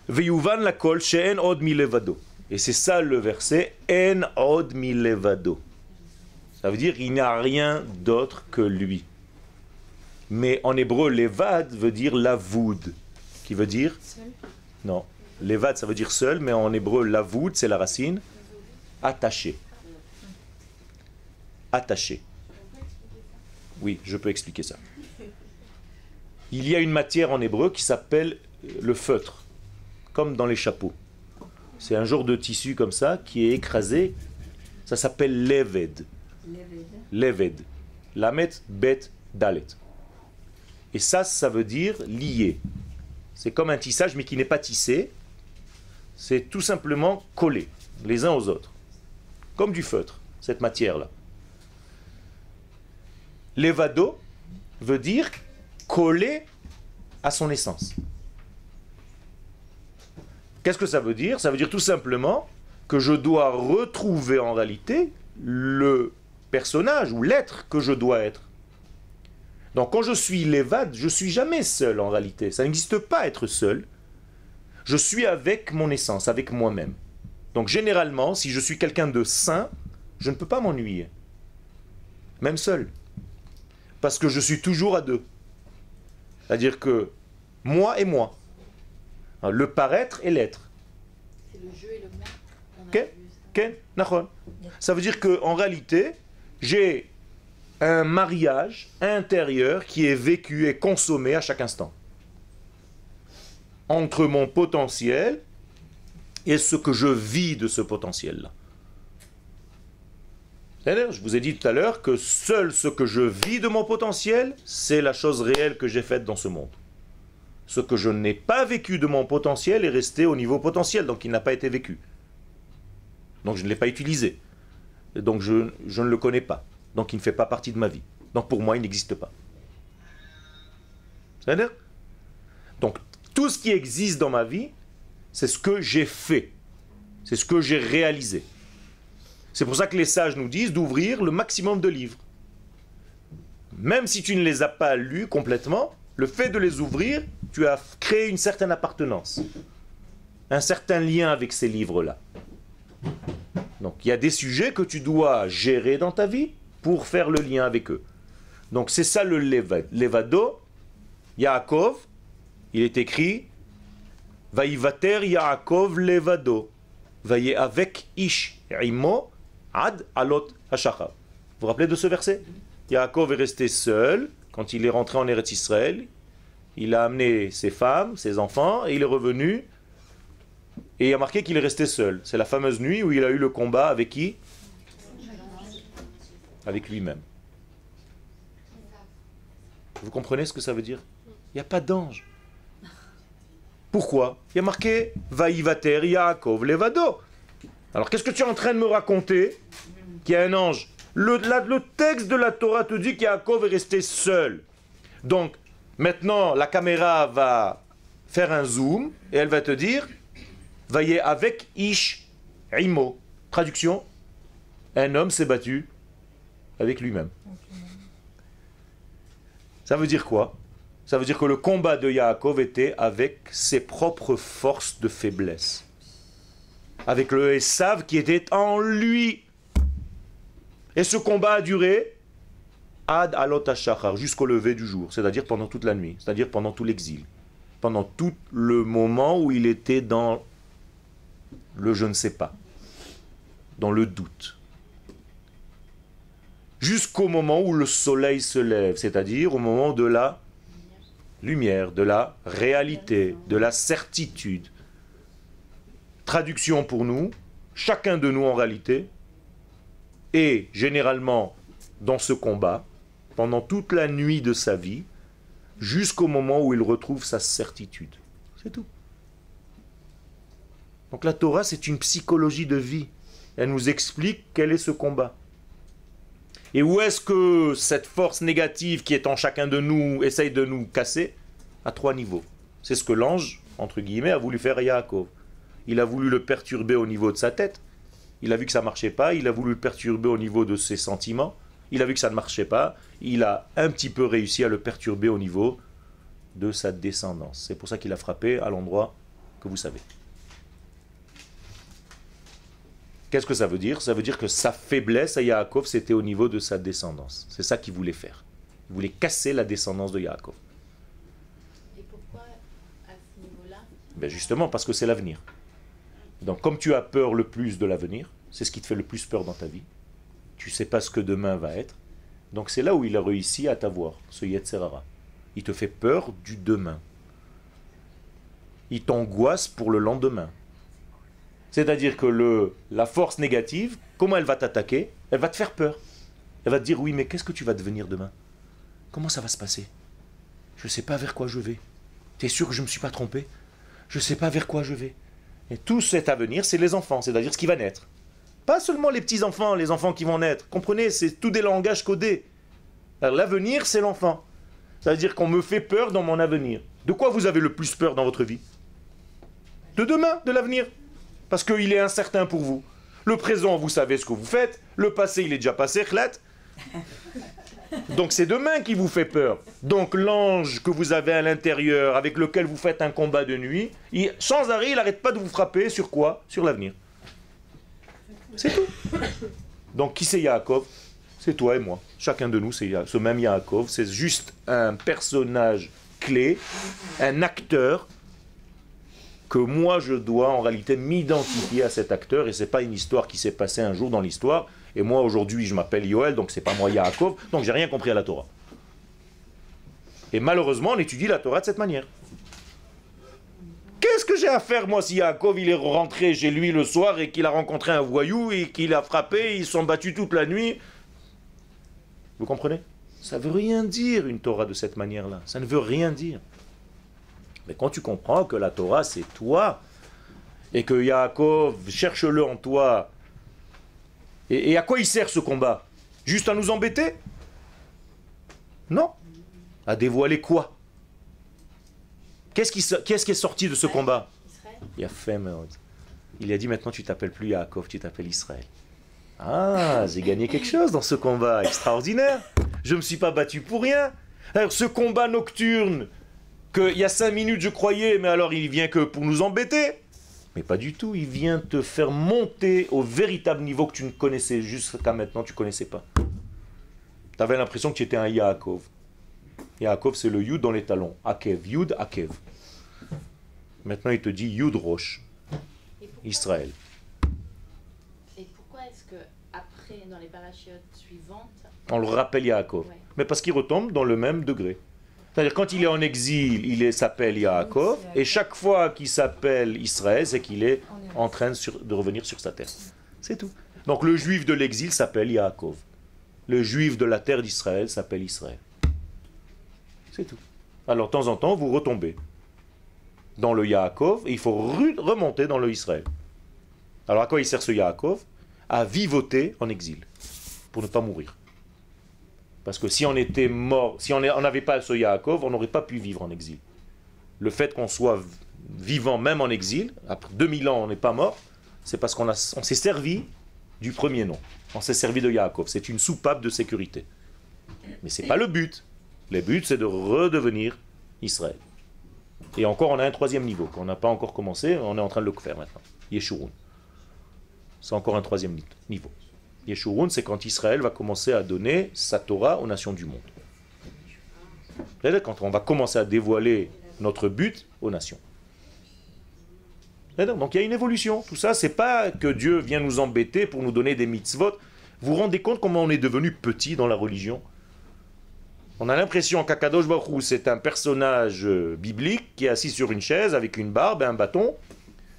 Veyuvan la kol she'en od milevado. Et c'est ça le verset, en od milevado. Ça veut dire il n'y a rien d'autre que lui. Mais en hébreu, levad veut dire lavoud, qui veut dire seul. Non, levad ça veut dire seul, mais en hébreu lavoud c'est la racine attaché. Attaché. Oui, je peux expliquer ça. Il y a une matière en hébreu qui s'appelle le feutre, comme dans les chapeaux. C'est un genre de tissu comme ça qui est écrasé. Ça s'appelle leved. Leved. Lamet, bet, dalet. Et ça veut dire lié. C'est comme un tissage, mais qui n'est pas tissé. C'est tout simplement collé, les uns aux autres. Comme du feutre, cette matière-là. Levado veut dire collé à son essence. Qu'est-ce que ça veut dire? Ça veut dire tout simplement que je dois retrouver en réalité le personnage ou l'être que je dois être. Donc quand je suis l'évade, je ne suis jamais seul en réalité. Ça n'existe pas être seul. Je suis avec mon essence, avec moi-même. Donc généralement, si je suis quelqu'un de sain, je ne peux pas m'ennuyer. Même seul. Parce que je suis toujours à deux. C'est-à-dire que moi et moi. Le paraître et l'être. C'est le jeu et le moi. On a Ken, vu ça. Ken, Nachon. Ça veut dire qu'en réalité, j'ai un mariage intérieur qui est vécu et consommé à chaque instant. Entre mon potentiel et ce que je vis de ce potentiel-là. C'est-à-dire, je vous ai dit tout à l'heure que seul ce que je vis de mon potentiel, c'est la chose réelle que j'ai faite dans ce monde. Ce que je n'ai pas vécu de mon potentiel est resté au niveau potentiel, donc il n'a pas été vécu. Donc je ne l'ai pas utilisé. Donc je ne le connais pas. Donc il ne fait pas partie de ma vie. Donc pour moi, il n'existe pas. C'est-à-dire ? Donc tout ce qui existe dans ma vie, c'est ce que j'ai fait. C'est ce que j'ai réalisé. C'est pour ça que les sages nous disent d'ouvrir le maximum de livres. Même si tu ne les as pas lus complètement, le fait de les ouvrir, tu as créé une certaine appartenance. Un certain lien avec ces livres-là. Donc il y a des sujets que tu dois gérer dans ta vie pour faire le lien avec eux. Donc c'est ça le Levado. Yaakov, il est écrit Vaïvater Yaakov Levado. Vaïe avec Ish Imo Ad Alot Hashachar. Vous vous rappelez de ce verset? Yaakov est resté seul quand il est rentré en Eretz Israël. Il a amené ses femmes, ses enfants, et il est revenu. Et il a marqué qu'il est resté seul. C'est la fameuse nuit où il a eu le combat avec qui? Avec lui-même. Vous comprenez ce que ça veut dire? Il n'y a pas d'ange. Pourquoi? Il y a marqué Vaïvater Yaakov Levado. Alors qu'est-ce que tu es en train de me raconter? Qu'il y a un ange. Le texte de la Torah te dit qu'Yaakov est resté seul. Donc maintenant la caméra va faire un zoom et elle va te dire Vaillez avec Ish Imo. Traduction, un homme s'est battu avec lui-même. Ça veut dire quoi? Ça veut dire que le combat de Yaakov était avec ses propres forces de faiblesse. Avec le Esav qui était en lui. Et ce combat a duré Ad Alot Hashachar, jusqu'au lever du jour, c'est-à-dire pendant toute la nuit, c'est-à-dire pendant tout l'exil, pendant tout le moment où il était dans le je ne sais pas, dans le doute. Jusqu'au moment où le soleil se lève, c'est-à-dire au moment de la lumière, de la réalité, de la certitude. Traduction pour nous, chacun de nous en réalité est généralement dans ce combat pendant toute la nuit de sa vie jusqu'au moment où il retrouve sa certitude. C'est tout. Donc la Torah, c'est une psychologie de vie. Elle nous explique quel est ce combat. Et où est-ce que cette force négative qui est en chacun de nous essaye de nous casser? À 3 niveaux. C'est ce que l'ange, entre guillemets, a voulu faire à Yaakov. Il a voulu le perturber au niveau de sa tête. Il a vu que ça ne marchait pas. Il a voulu le perturber au niveau de ses sentiments. Il a vu que ça ne marchait pas. Il a un petit peu réussi à le perturber au niveau de sa descendance. C'est pour ça qu'il a frappé à l'endroit que vous savez. Qu'est-ce que ça veut dire? Ça veut dire que sa faiblesse à Yaakov, c'était au niveau de sa descendance. C'est ça qu'il voulait faire. Il voulait casser la descendance de Yaakov. Et pourquoi à ce niveau-là? Ben justement, parce que c'est l'avenir. Donc comme tu as peur le plus de l'avenir, c'est ce qui te fait le plus peur dans ta vie. Tu ne sais pas ce que demain va être. Donc c'est là où il a réussi à t'avoir, ce Yetzer Hara. Il te fait peur du demain. Il t'angoisse pour le lendemain. C'est-à-dire que la force négative, comment elle va t'attaquer? Elle va te faire peur. Elle va te dire, oui, mais qu'est-ce que tu vas devenir demain? Comment ça va se passer? Je ne sais pas vers quoi je vais. Tu es sûr que je ne me suis pas trompé? Je ne sais pas vers quoi je vais. Et tout cet avenir, c'est les enfants, c'est-à-dire ce qui va naître. Pas seulement les petits-enfants, les enfants qui vont naître. Comprenez, c'est tout des langages codés. Alors, l'avenir, c'est l'enfant. C'est-à-dire qu'on me fait peur dans mon avenir. De quoi vous avez le plus peur dans votre vie? De demain, de l'avenir. Parce qu'il est incertain pour vous. Le présent, vous savez ce que vous faites. Le passé, il est déjà passé, khlat. Donc c'est demain qui vous fait peur. Donc l'ange que vous avez à l'intérieur, avec lequel vous faites un combat de nuit, sans arrêt, il n'arrête pas de vous frapper sur quoi? Sur l'avenir. C'est tout. Donc qui c'est Yaakov? C'est toi et moi. Chacun de nous, c'est ce même Yaakov. C'est juste un personnage clé, un acteur, que moi je dois en réalité m'identifier à cet acteur, et c'est pas une histoire qui s'est passée un jour dans l'histoire, et moi aujourd'hui je m'appelle Yoel, donc c'est pas moi Yaakov, donc j'ai rien compris à la Torah. Et malheureusement on étudie la Torah de cette manière. Qu'est-ce que j'ai à faire moi si Yaakov il est rentré chez lui le soir et qu'il a rencontré un voyou et qu'il a frappé, ils se sont battus toute la nuit? Vous comprenez? Ça veut rien dire une Torah de cette manière-là, ça ne veut rien dire. Mais quand tu comprends que la Torah c'est toi, et que Yaakov, cherche-le en toi, et à quoi il sert ce combat? Juste à nous embêter? Non. À dévoiler quoi? Qu'est-ce qui est sorti de ce combat? Il a fait, il a dit maintenant tu t'appelles plus Yaakov, tu t'appelles Israël. Ah, j'ai gagné quelque chose dans ce combat, extraordinaire. Je ne me suis pas battu pour rien. Alors ce combat nocturne, qu'il y a 5 minutes je croyais, mais alors il vient que pour nous embêter. Mais pas du tout, il vient te faire monter au véritable niveau que tu ne connaissais jusqu'à maintenant, tu ne connaissais pas. Tu avais l'impression que tu étais un Yaakov. Yaakov c'est le Yud dans les talons. Akev, Yud, Akev. Maintenant il te dit Yud Rosh, Israël. Et pourquoi est-ce que après, dans les parachiotes suivantes, on le rappelle Yaakov? Ouais. Mais parce qu'il retombe dans le même degré. C'est-à-dire quand il est en exil, il s'appelle Yaakov, et chaque fois qu'il s'appelle Israël, c'est qu'il est en train de revenir sur sa terre. C'est tout. Donc le juif de l'exil s'appelle Yaakov. Le juif de la terre d'Israël s'appelle Israël. C'est tout. Alors de temps en temps, vous retombez dans le Yaakov, et il faut remonter dans le Israël. Alors à quoi il sert ce Yaakov? À vivoter en exil, pour ne pas mourir. Parce que si on était mort, si on n'avait pas ce Yaakov, on n'aurait pas pu vivre en exil. Le fait qu'on soit vivant même en exil, après 2000 ans on n'est pas mort, c'est parce qu'on s'est servi du premier nom. On s'est servi de Yaakov. C'est une soupape de sécurité. Mais ce n'est pas le but. Le but c'est de redevenir Israël. Et encore on a un troisième niveau qu'on n'a pas encore commencé, on est en train de le faire maintenant. Yeshurun. C'est encore un troisième niveau. Yeshurun, c'est quand Israël va commencer à donner sa Torah aux nations du monde. C'est-à-dire quand on va commencer à dévoiler notre but aux nations. Donc il y a une évolution. Tout ça, c'est pas que Dieu vient nous embêter pour nous donner des mitzvot. Vous vous rendez compte comment on est devenu petit dans la religion? On a l'impression qu'Akadosh Baruch Hu, c'est un personnage biblique qui est assis sur une chaise avec une barbe et un bâton.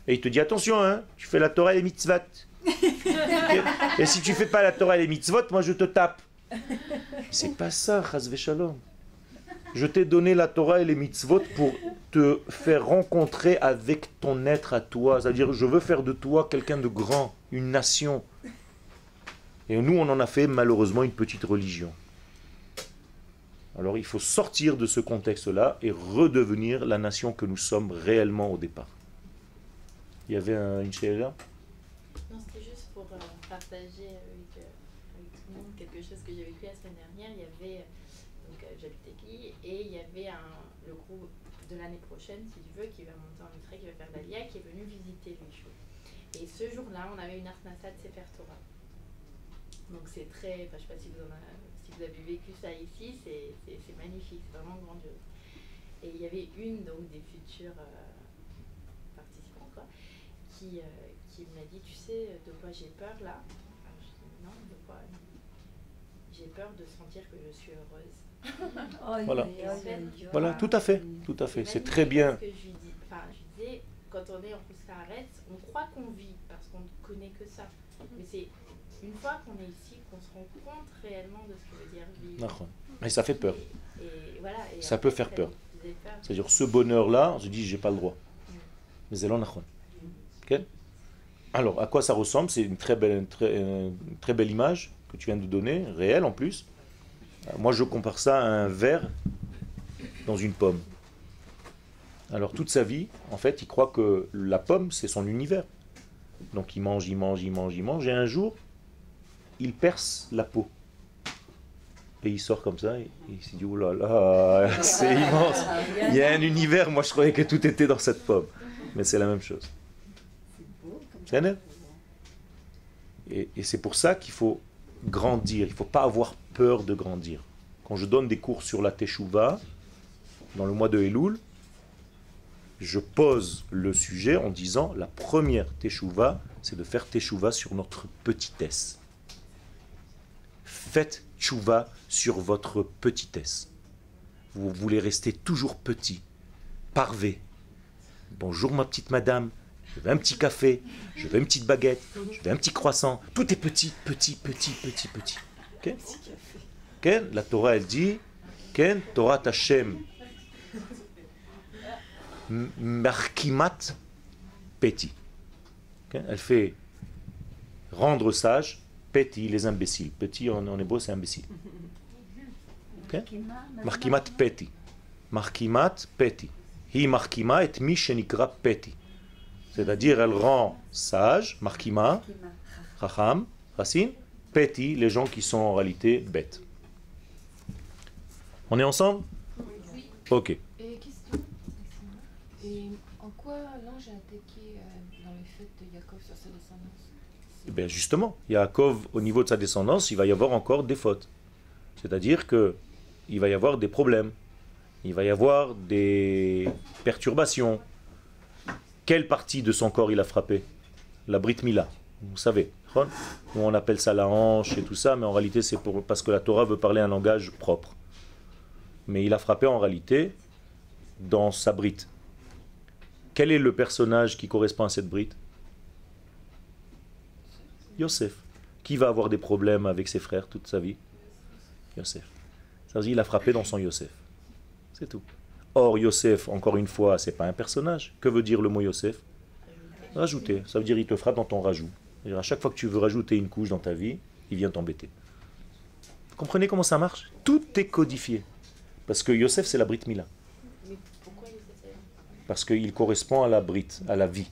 Et il te dit, attention, hein, tu fais la Torah et les mitzvot. Et si tu fais pas la Torah et les mitzvot, moi je te tape. C'est pas ça, chas v'shalom. Je t'ai donné la Torah et les mitzvot pour te faire rencontrer avec ton être à toi. C'est-à-dire, je veux faire de toi quelqu'un de grand, une nation. Et nous, on en a fait malheureusement une petite religion. Alors il faut sortir de ce contexte-là et redevenir la nation que nous sommes réellement au départ. Il y avait une chérie-là? non, c'était juste pour partager avec tout le monde quelque chose que j'ai vécu la semaine dernière. Il y avait, donc j'habite Écli, et il y avait le groupe de l'année prochaine, si tu veux, qui va monter en Israël, qui va faire l'Alia, qui est venu visiter le show. Et ce jour-là, on avait une Arnasat Sefer Torah. Donc c'est très, je ne sais pas si si vous avez vécu ça ici, c'est magnifique, c'est vraiment grandiose. Et il y avait une donc des futures participants quoi, qui m'a dit, tu sais de quoi j'ai peur là? Alors, je dis non, de quoi? J'ai peur de sentir que je suis heureuse. Voilà. Voilà, tout à fait, c'est très bien. Que je disais, quand on est en Pousse-Arrête, on croit qu'on vit parce qu'on ne connaît que ça. Mais c'est une fois qu'on est ici qu'on se rend compte réellement de ce que veut dire vivre. Mais ça fait peur. Et voilà, et ça peut faire peur. C'est-à-dire ce bonheur-là, on se dit j'ai pas le droit. Mais c'est l'onachon. Okay? Alors, à quoi ça ressemble? C'est une très belle image que tu viens de donner, réelle en plus. Moi, je compare ça à un ver dans une pomme. Alors, toute sa vie, en fait, il croit que la pomme, c'est son univers. Donc il mange, il mange, il mange, il mange, et un jour, il perce la peau. Et il sort comme ça, et il s'est dit, oh là là, c'est immense. Il y a un univers, moi je croyais que tout était dans cette pomme. Mais c'est la même chose. Et c'est pour ça qu'il faut grandir, il ne faut pas avoir peur de grandir. Quand je donne des cours sur la Teshuvah, dans le mois de Elul, je pose le sujet en disant, la première Teshuvah, c'est de faire Teshuvah sur notre petitesse. Faites Teshuvah sur votre petitesse. Vous voulez rester toujours petit, parvé. Bonjour ma petite madame, je veux un petit café, je veux une petite baguette, je veux un petit croissant. Tout est petit, petit, petit, petit, petit. Okay? Okay? La Torah, elle dit, Ken, Torah Hashem, Markimat Peti. Okay? Elle fait rendre sage, Peti, les imbéciles. Petit en hébreu, c'est imbécile. Okay? Markimat Peti. Markimat Peti. Hi Markima et mi shenikra Peti. C'est-à-dire, elle rend sage, Markima, Chacham, Racine, Peti, les gens qui sont en réalité bêtes. On est ensemble? Ok. Et question, et en quoi l'ange a attaqué dans les fêtes de Yaakov sur sa descendance? Eh bien justement, Yaakov, au niveau de sa descendance, il va y avoir encore des fautes. C'est-à-dire que il va y avoir des problèmes, il va y avoir des perturbations. Quelle partie de son corps il a frappé? La Brit Mila, vous savez. Nous on appelle ça la hanche et tout ça, mais en réalité c'est parce que la Torah veut parler un langage propre. Mais il a frappé en réalité dans sa Brit. Quel est le personnage qui correspond à cette Brit? Yosef. Qui va avoir des problèmes avec ses frères toute sa vie? Yosef. Ça veut dire qu'il a frappé dans son Yosef. C'est tout. Or, Yosef, encore une fois, c'est pas un personnage. Que veut dire le mot Yosef? Rajouter. Ça veut dire qu'il te frappe dans ton rajout. À chaque fois que tu veux rajouter une couche dans ta vie, il vient t'embêter. Vous comprenez comment ça marche? Tout est codifié. Parce que Yosef, c'est la Brit Mila. Mais pourquoi Yosef? Parce qu'il correspond à la Brit, à la vie.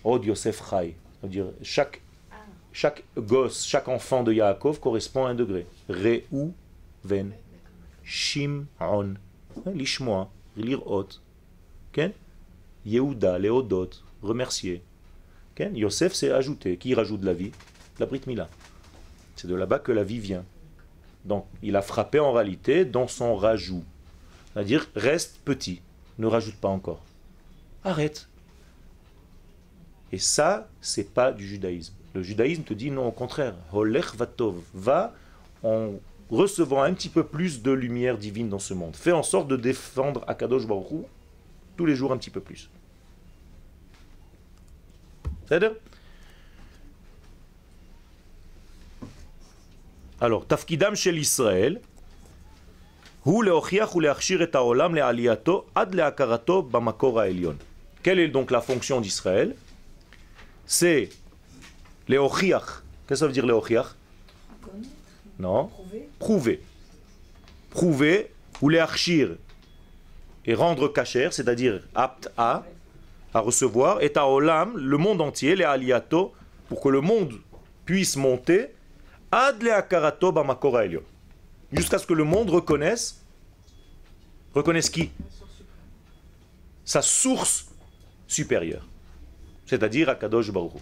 Od Yosef Chai. C'est-à-dire, chaque gosse, chaque enfant de Yaakov correspond à un degré. Réou, Ven, Shim'on. Lishmoa, lirot, Yehuda, Léodot, remercier. Yosef, c'est ajouter. Qui rajoute la vie? La Brit Mila. C'est de là-bas que la vie vient. Donc, il a frappé en réalité dans son rajout. C'est-à-dire, reste petit, ne rajoute pas encore. Arrête. Et ça, c'est pas du judaïsme. Le judaïsme te dit non, au contraire. Holech vatov, va en recevant un petit peu plus de lumière divine dans ce monde. Fais en sorte de défendre Akadosh Baruch Hu tous les jours un petit peu plus. C'est-à-dire? Alors, Tafkidam shel Israël, hu leochiach hu leachshir et haolam le'aliyato ad le'akarato b'makor ha'elyon. Quelle est donc la fonction d'Israël? C'est leochiach. Qu'est-ce que ça veut dire leochiach? Non. Prouver. Prouver ou les archir et rendre kasher, c'est-à-dire apte à recevoir, et à olam, le monde entier, les aliato, pour que le monde puisse monter, ad le akarato b'makor ha'elyon. Jusqu'à ce que le monde reconnaisse qui? Sa source supérieure. C'est-à-dire Akadosh Baruch Hu.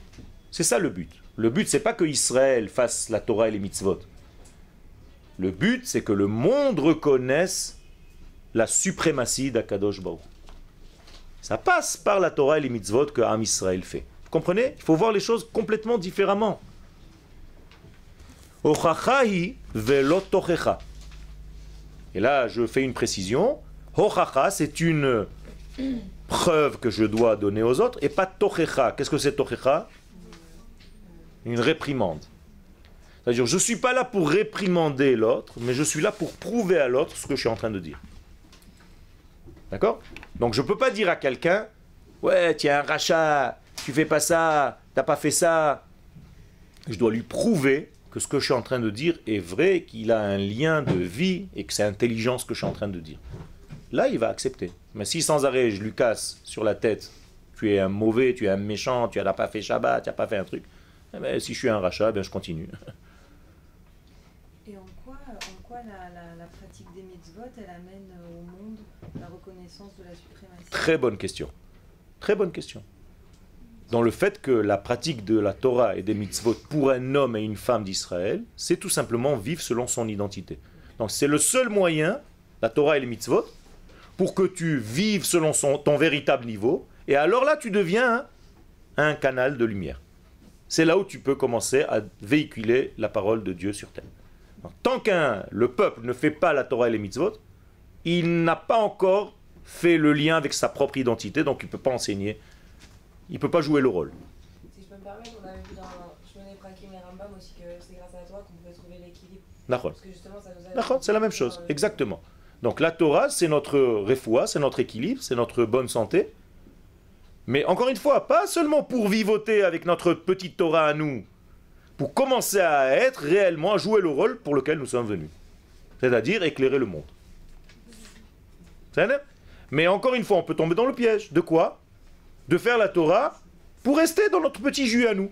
C'est ça le but. Le but, c'est pas que Israël fasse la Torah et les mitzvot. Le but, c'est que le monde reconnaisse la suprématie d'Akadosh Baruch. Ça passe par la Torah et les mitzvot que Am Israël fait. Vous comprenez? Il faut voir les choses complètement différemment. Ochachahi velo tochecha. Et là, je fais une précision. Ochacha, c'est une preuve que je dois donner aux autres, et pas tochecha. Qu'est-ce que c'est tochecha? Une réprimande. C'est-à-dire, je ne suis pas là pour réprimander l'autre, mais je suis là pour prouver à l'autre ce que je suis en train de dire. D'accord? Donc je ne peux pas dire à quelqu'un, ouais, tu es un rachat, tu fais pas ça, tu n'as pas fait ça. Je dois lui prouver que ce que je suis en train de dire est vrai, qu'il a un lien de vie et que c'est intelligent ce que je suis en train de dire. Là, il va accepter. Mais si sans arrêt, je lui casse sur la tête tu es un mauvais, tu es un méchant, tu n'as pas fait Shabbat, tu n'as pas fait un truc. Eh ben, si je suis un rachat, ben, je continue. Et en quoi la pratique des mitzvot, elle amène au monde la reconnaissance de la suprématie? Très bonne question. Très bonne question. Dans le fait que la pratique de la Torah et des mitzvot pour un homme et une femme d'Israël, c'est tout simplement vivre selon son identité. Donc c'est le seul moyen, la Torah et les mitzvot, pour que tu vives selon ton véritable niveau, et alors là tu deviens un canal de lumière. C'est là où tu peux commencer à véhiculer la parole de Dieu sur terre. Donc, tant le peuple ne fait pas la Torah et les mitzvot, il n'a pas encore fait le lien avec sa propre identité, donc il ne peut pas enseigner, il ne peut pas jouer le rôle. Si je peux me permettre, on avait vu dans Shmoneh Prakim et Rambam aussi que c'est grâce à la Torah qu'on pouvait trouver l'équilibre. D'accord. Parce que justement, ça nous a... D'accord, c'est la même chose, exactement. Donc la Torah, c'est notre refoua, c'est notre équilibre, c'est notre bonne santé. Mais encore une fois, pas seulement pour vivoter avec notre petite Torah à nous, pour commencer à être réellement, à jouer le rôle pour lequel nous sommes venus. C'est-à-dire éclairer le monde. C'est vrai ? Mais encore une fois, on peut tomber dans le piège. De quoi ? De faire la Torah pour rester dans notre petit jus à nous.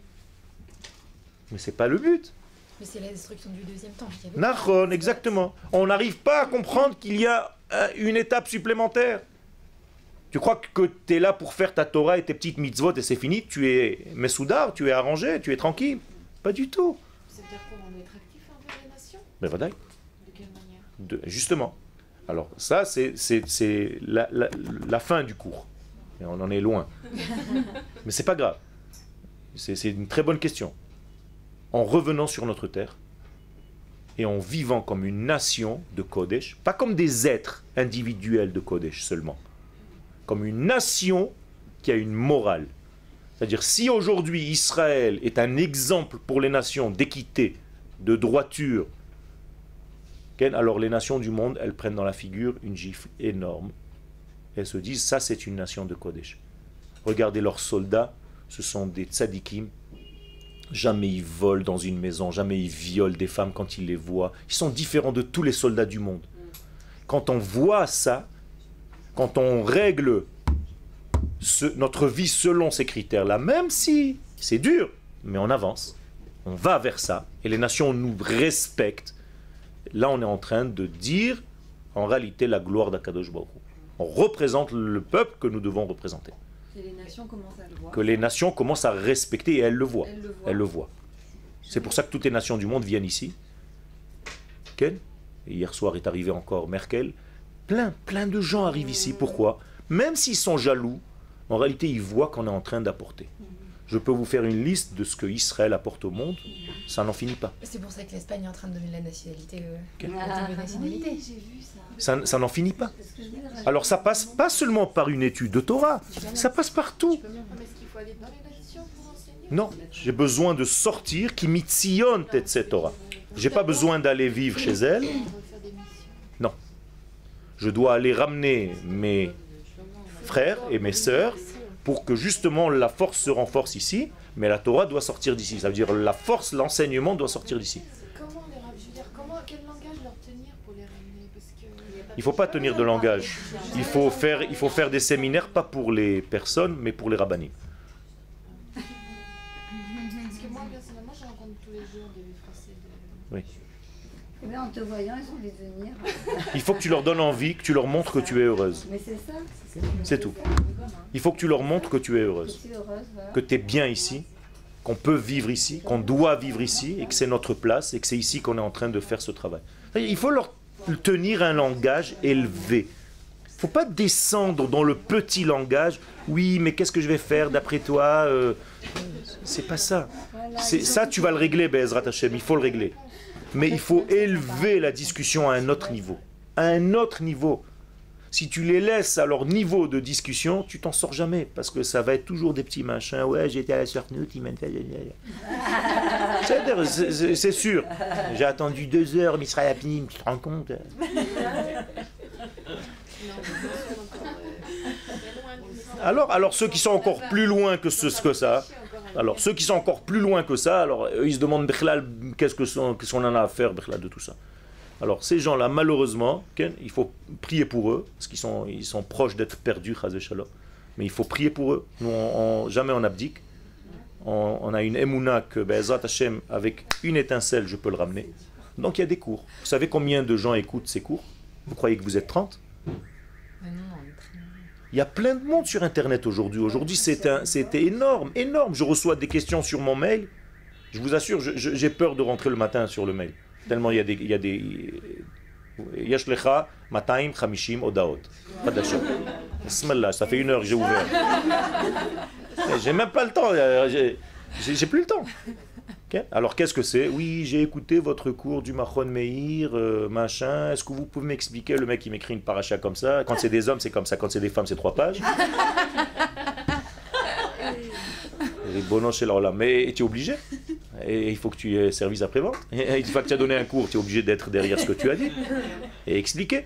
Mais c'est pas le but. Mais c'est la destruction du deuxième temps. Nachon, exactement. On n'arrive pas à comprendre qu'il y a une étape supplémentaire. Tu crois que tu es là pour faire ta Torah et tes petites mitzvot et c'est fini, tu es messoudar, tu es arrangé, tu es tranquille. Pas du tout. C'est-à-dire qu'on doit être actif envers les nations? Mais voilà. De quelle manière? Justement. Alors ça, c'est la fin du cours. Et on en est loin. Mais c'est pas grave. C'est une très bonne question. En revenant sur notre terre et en vivant comme une nation de Kodesh, pas comme des êtres individuels de Kodesh seulement, comme une nation qui a une morale. C'est-à-dire, si aujourd'hui Israël est un exemple pour les nations d'équité, de droiture, alors les nations du monde, elles prennent dans la figure une gifle énorme. Elles se disent, ça c'est une nation de Kodesh. Regardez leurs soldats, ce sont des tzadikim. Jamais ils volent dans une maison, jamais ils violent des femmes quand ils les voient. Ils sont différents de tous les soldats du monde. Quand on voit ça, quand on règle notre vie selon ces critères-là, même si c'est dur, mais on avance, on va vers ça, et les nations nous respectent, là on est en train de dire en réalité la gloire d'Akadosh Baruch Hu. On représente le peuple que nous devons représenter. Et les nations commencent à le voir. Que les nations commencent à respecter et elles le voient. Elles le voient. Elles le voient. C'est pour ça que toutes les nations du monde viennent ici. Ken, et hier soir est arrivé encore Merkel. Plein de gens arrivent ici. Pourquoi? Même s'ils sont jaloux, en réalité ils voient qu'on est en train d'apporter. Je peux vous faire une liste de ce que Israël apporte au monde, ça n'en finit pas. C'est pour ça que l'Espagne est en train de donner la nationalité. Ah, nationalité. oui, j'ai vu ça. Ça n'en finit pas. Parce que je veux dire, Alors ça passe pas seulement par une étude de Torah, ça passe partout. Mais est-ce qu'il faut aller dans les nations pour enseigner? Non, j'ai besoin de sortir qui mitzion cette Torah. J'ai pas besoin d'aller vivre chez elle. On veut faire des missions. Non. Je dois aller ramener mes frères et mes sœurs pour que justement la force se renforce ici, mais la Torah doit sortir d'ici. Ça veut dire la force, l'enseignement doit sortir d'ici. Comment les je veux dire, quel langage leur tenir pour les ramener? Parce que Il ne faut pas tenir de langage. Il faut faire des séminaires, pas pour les personnes, mais pour les rabbinim. Parce que moi, personnellement, je rencontre tous les jours des Français de... Oui. eh bien, en te voyant, ils ont envie de venir. Il faut que tu leur donnes envie, que tu leur montres que tu es heureuse. Mais c'est ça. C'est tout. Il faut que tu leur montres que tu es heureuse, Je suis heureuse, voilà. que tu es bien ici, qu'on peut vivre ici, qu'on doit vivre ici, et que c'est notre place, et que c'est ici qu'on est en train de faire ce travail. Il faut leur tenir un langage élevé. Il ne faut pas descendre dans le petit langage. Oui, mais qu'est-ce que je vais faire d'après toi C'est pas ça. Ça, tu vas le régler, Be'ezrat Hashem, il faut le régler. Mais il faut élever la discussion à un autre niveau. À un autre niveau. Si tu les laisses à leur niveau de discussion, tu t'en sors jamais. Parce que ça va être toujours des petits machins. Ouais, j'étais à la Surnout, il m'a fait... C'est sûr. J'ai attendu 2 heures, Misraël Apnim, tu te rends compte? Alors ceux qui sont encore plus loin que ça, alors ceux qui sont encore plus loin que ça, alors eux, ils se demandent Bechlal, qu'est-ce qu'on en a à faire Bechlal, de tout ça. Alors ces gens-là, malheureusement, il faut prier pour eux, parce qu'ils sont proches d'être perdus, Chazé Shalom. Mais il faut prier pour eux. Nous, jamais on abdique. On a une émouna que, Be'ezrat Hashem, avec une étincelle, je peux le ramener. Donc il y a des cours. Vous savez combien de gens écoutent ces cours? Vous croyez que vous êtes 30? Il y a plein de monde sur Internet aujourd'hui. Aujourd'hui, c'était énorme, énorme. Je reçois des questions sur mon mail. Je vous assure, j'ai peur de rentrer le matin sur le mail. Tellement il y a des Yesh lecha 250 odaot. Bismillah, ça fait 1 heure que j'ai ouvert. J'ai même pas le temps. J'ai plus le temps. Okay. Alors qu'est-ce que c'est? Oui, j'ai écouté votre cours du Machon Meir, machin. Est-ce que vous pouvez m'expliquer? Le mec il m'écrit une paracha comme ça. Quand c'est des hommes, c'est comme ça. Quand c'est des femmes, c'est 3 pages. Les bonhommes chez là. Mais tu es obligé. Et il faut que tu aies service après-vente. Et une fois que tu as donné un cours, tu es obligé d'être derrière ce que tu as dit et expliquer.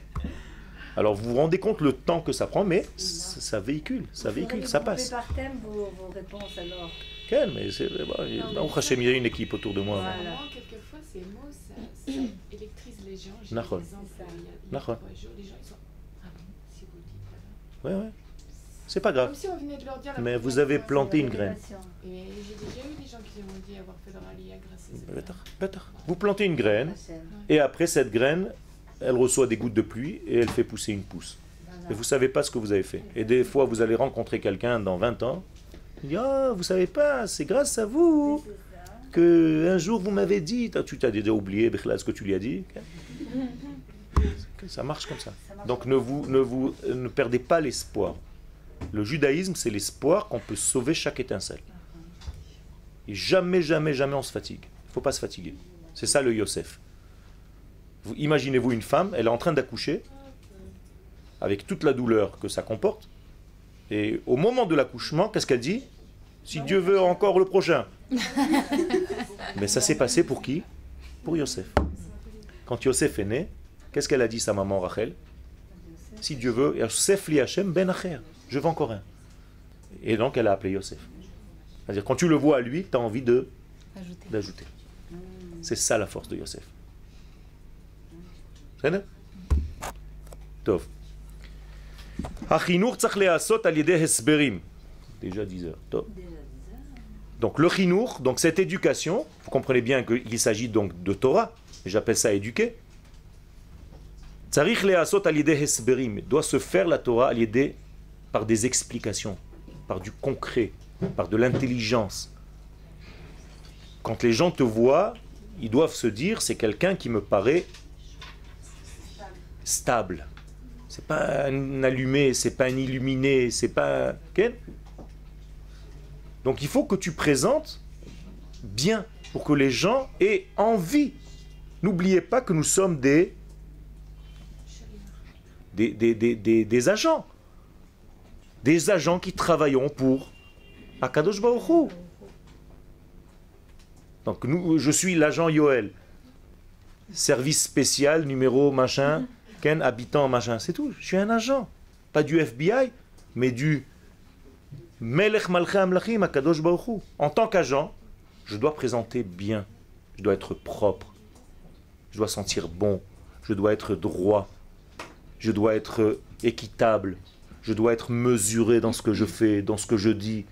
Alors vous vous rendez compte le temps que ça prend, mais ça véhicule, ça passe. Vous par thème vos réponses alors. Quel, mais c'est il y a une équipe autour de moi. Voilà. Quelquefois ces mots, ça électrise les gens. J'ai des exemples, il y a 3 jours, les gens ils sont ah bon, si vous le dites voilà. Ouais. C'est pas grave. Comme si on venait de leur dire mais vous avez planté une graine. Et j'ai déjà eu des gens qui m'ont dit avoir fait leur aliyah grâce à ça. Vous plantez une graine, et après cette graine, elle reçoit des gouttes de pluie et elle fait pousser une pousse. Et vous savez pas ce que vous avez fait. Et des fois, vous allez rencontrer quelqu'un dans 20 ans, il dit, oh, vous savez pas, c'est grâce à vous qu'un jour vous m'avez dit, tu t'as déjà oublié ce que tu lui as dit. Ça marche comme ça. Donc ne perdez pas l'espoir. Le judaïsme, c'est l'espoir qu'on peut sauver chaque étincelle. Et jamais on se fatigue. Il ne faut pas se fatiguer. C'est ça le Yosef. Imaginez-vous une femme, elle est en train d'accoucher, avec toute la douleur que ça comporte, et au moment de l'accouchement, qu'est-ce qu'elle dit? Si Dieu veut, encore le prochain. Mais ça s'est passé pour qui? Pour Yosef. Quand Yosef est né, qu'est-ce qu'elle a dit sa maman Rachel? Si Dieu veut, Yosef li Hashem ben acher. Je veux encore un. Et donc elle a appelé Yosef. C'est-à-dire quand tu le vois à lui, tu as envie d'ajouter. C'est ça la force de Yosef. C'est ça? Tov. Déjà 10 heures. Tov. Donc le chinour, donc cette éducation, vous comprenez bien qu'il s'agit donc de Torah, j'appelle ça éduquer. Doit se faire la Torah par des explications, par du concret, par de l'intelligence. Quand les gens te voient, ils doivent se dire, c'est quelqu'un qui me paraît stable. C'est pas un allumé, c'est pas un illuminé, c'est pas... Okay? Donc il faut que tu présentes bien pour que les gens aient envie. N'oubliez pas que nous sommes des agents. Des agents qui travailleront pour Akadosh Baruch Hu. Donc je suis l'agent Yoel. Service spécial, numéro machin, Ken, habitant machin, c'est tout. Je suis un agent. Pas du FBI, mais du Melech Malchei Amlachim, Akadosh Baruch Hu. En tant qu'agent, je dois présenter bien. Je dois être propre. Je dois sentir bon. Je dois être droit. Je dois être équitable. Je dois être mesuré dans ce que je fais, dans ce que je dis.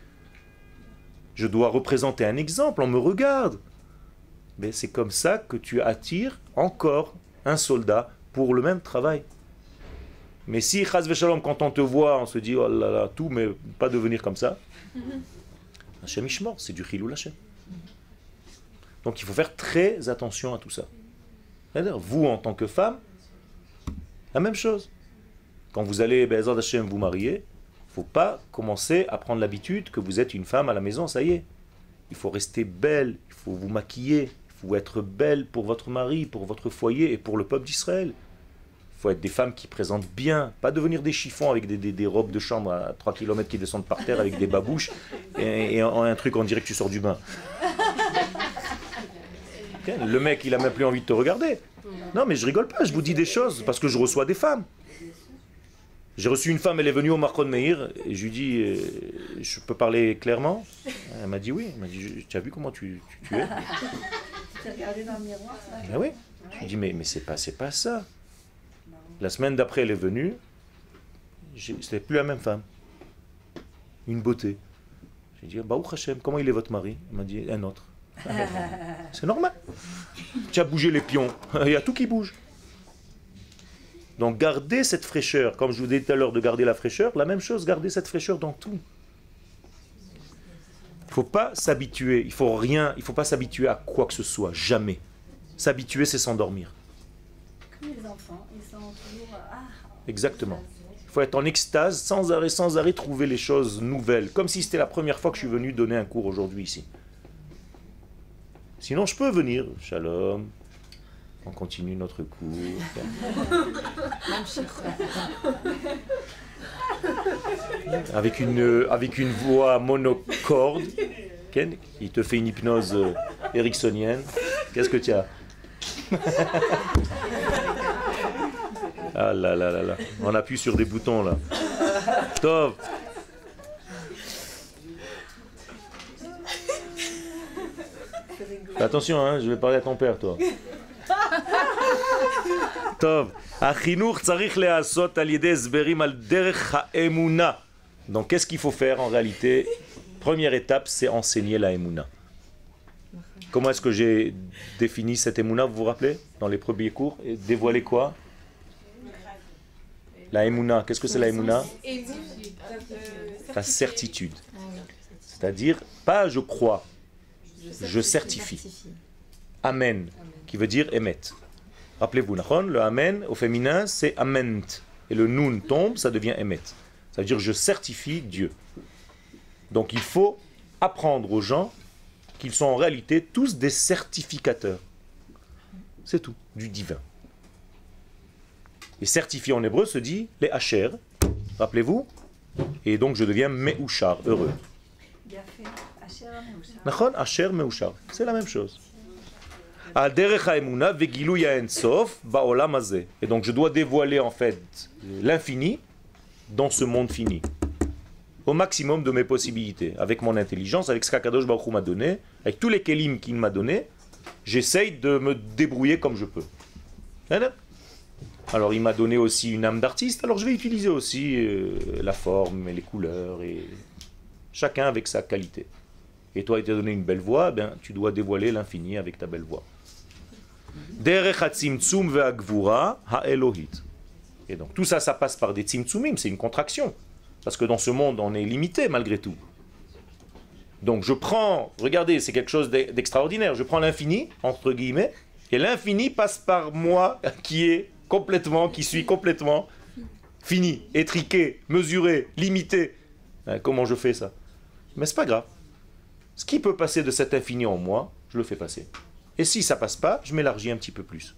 Je dois représenter un exemple, on me regarde. Mais c'est comme ça que tu attires encore un soldat pour le même travail. Mais si, chas v'shalom, quand on te voit, on se dit, oh là là, tout, mais pas devenir comme ça. Hashem Ishmor, c'est du Chilul Hashem. Donc il faut faire très attention à tout ça. C'est-à-dire, vous, en tant que femme, la même chose. Quand vous allez, Be'ezrat Hashem, vous marier, il ne faut pas commencer à prendre l'habitude que vous êtes une femme à la maison, ça y est. Il faut rester belle, il faut vous maquiller, il faut être belle pour votre mari, pour votre foyer et pour le peuple d'Israël. Il faut être des femmes qui présentent bien, pas devenir des chiffons avec des robes de chambre à 3 km qui descendent par terre avec des babouches et un truc on dirait que tu sors du bain. Le mec, il a même plus envie de te regarder. Non, mais je rigole pas, je vous dis des choses parce que je reçois des femmes. J'ai reçu une femme, elle est venue au Machon Meir, et je lui dis, je peux parler clairement? Elle m'a dit oui. Elle m'a dit, tu as vu comment tu es? Tu t'es regardé dans le miroir, ça? Ben oui. Je lui dis, mais c'est pas ça. La semaine d'après, elle est venue, c'était plus la même femme. une beauté. J'ai dit, Baruch Hashem, comment il est votre mari? Il m'a dit, un autre. C'est normal. Tu as bougé les pions, il y a tout qui bouge. Donc gardez cette fraîcheur, comme je vous disais tout à l'heure de garder la fraîcheur, la même chose, gardez cette fraîcheur dans tout. Il ne faut pas s'habituer, il faut pas s'habituer à quoi que ce soit, jamais. S'habituer, c'est s'endormir. Comme les enfants, ils sont toujours... Exactement. Il faut être en extase, sans arrêt, trouver les choses nouvelles, comme si c'était la première fois que je suis venu donner un cours aujourd'hui ici. Sinon, je peux venir, shalom, on continue notre cours. Avec une voix monocorde, Ken, il te fait une hypnose ericksonienne. Qu'est-ce que tu as? Ah là là là là, on appuie sur des boutons là. Top. Attention, hein, je vais parler à ton père, toi. Top. Donc, qu'est-ce qu'il faut faire en réalité? Première étape, c'est enseigner la Emouna. Comment est-ce que j'ai défini cette Emouna, vous vous rappelez? Dans les premiers cours, et dévoiler quoi? La Emouna, qu'est-ce que c'est la Emouna? La certitude. C'est-à-dire, pas je crois, je certifie. Amen, qui veut dire émet. Rappelez-vous, le amen au féminin c'est ament. Et le nun tombe, ça devient émet. Ça veut dire je certifie Dieu. Donc il faut apprendre aux gens qu'ils sont en réalité tous des certificateurs. C'est tout, du divin. Et certifié en hébreu se dit les hacher, rappelez-vous. Et donc je deviens meuchar, heureux. Nachon, hacher, meuchar. C'est la même chose. Et donc je dois dévoiler en fait l'infini dans ce monde fini. Au maximum de mes possibilités. Avec mon intelligence, avec ce qu'Akadosh Baruch Hu m'a donné, avec tous les kelim qu'il m'a donné, j'essaye de me débrouiller comme je peux. Alors il m'a donné aussi une âme d'artiste, alors je vais utiliser aussi la forme et les couleurs, et chacun avec sa qualité. Et toi, il t'a donné une belle voix, ben, tu dois dévoiler l'infini avec ta belle voix. Et donc tout ça, ça passe par des tzimtzumim, c'est une contraction. Parce que dans ce monde, on est limité malgré tout. Donc je prends, regardez, c'est quelque chose d'extraordinaire, je prends l'infini, entre guillemets, et l'infini passe par moi qui suis complètement fini, étriqué, mesuré, limité. Comment je fais ça? Mais c'est pas grave. Ce qui peut passer de cet infini en moi, je le fais passer. Et si ça passe pas, je m'élargis un petit peu plus.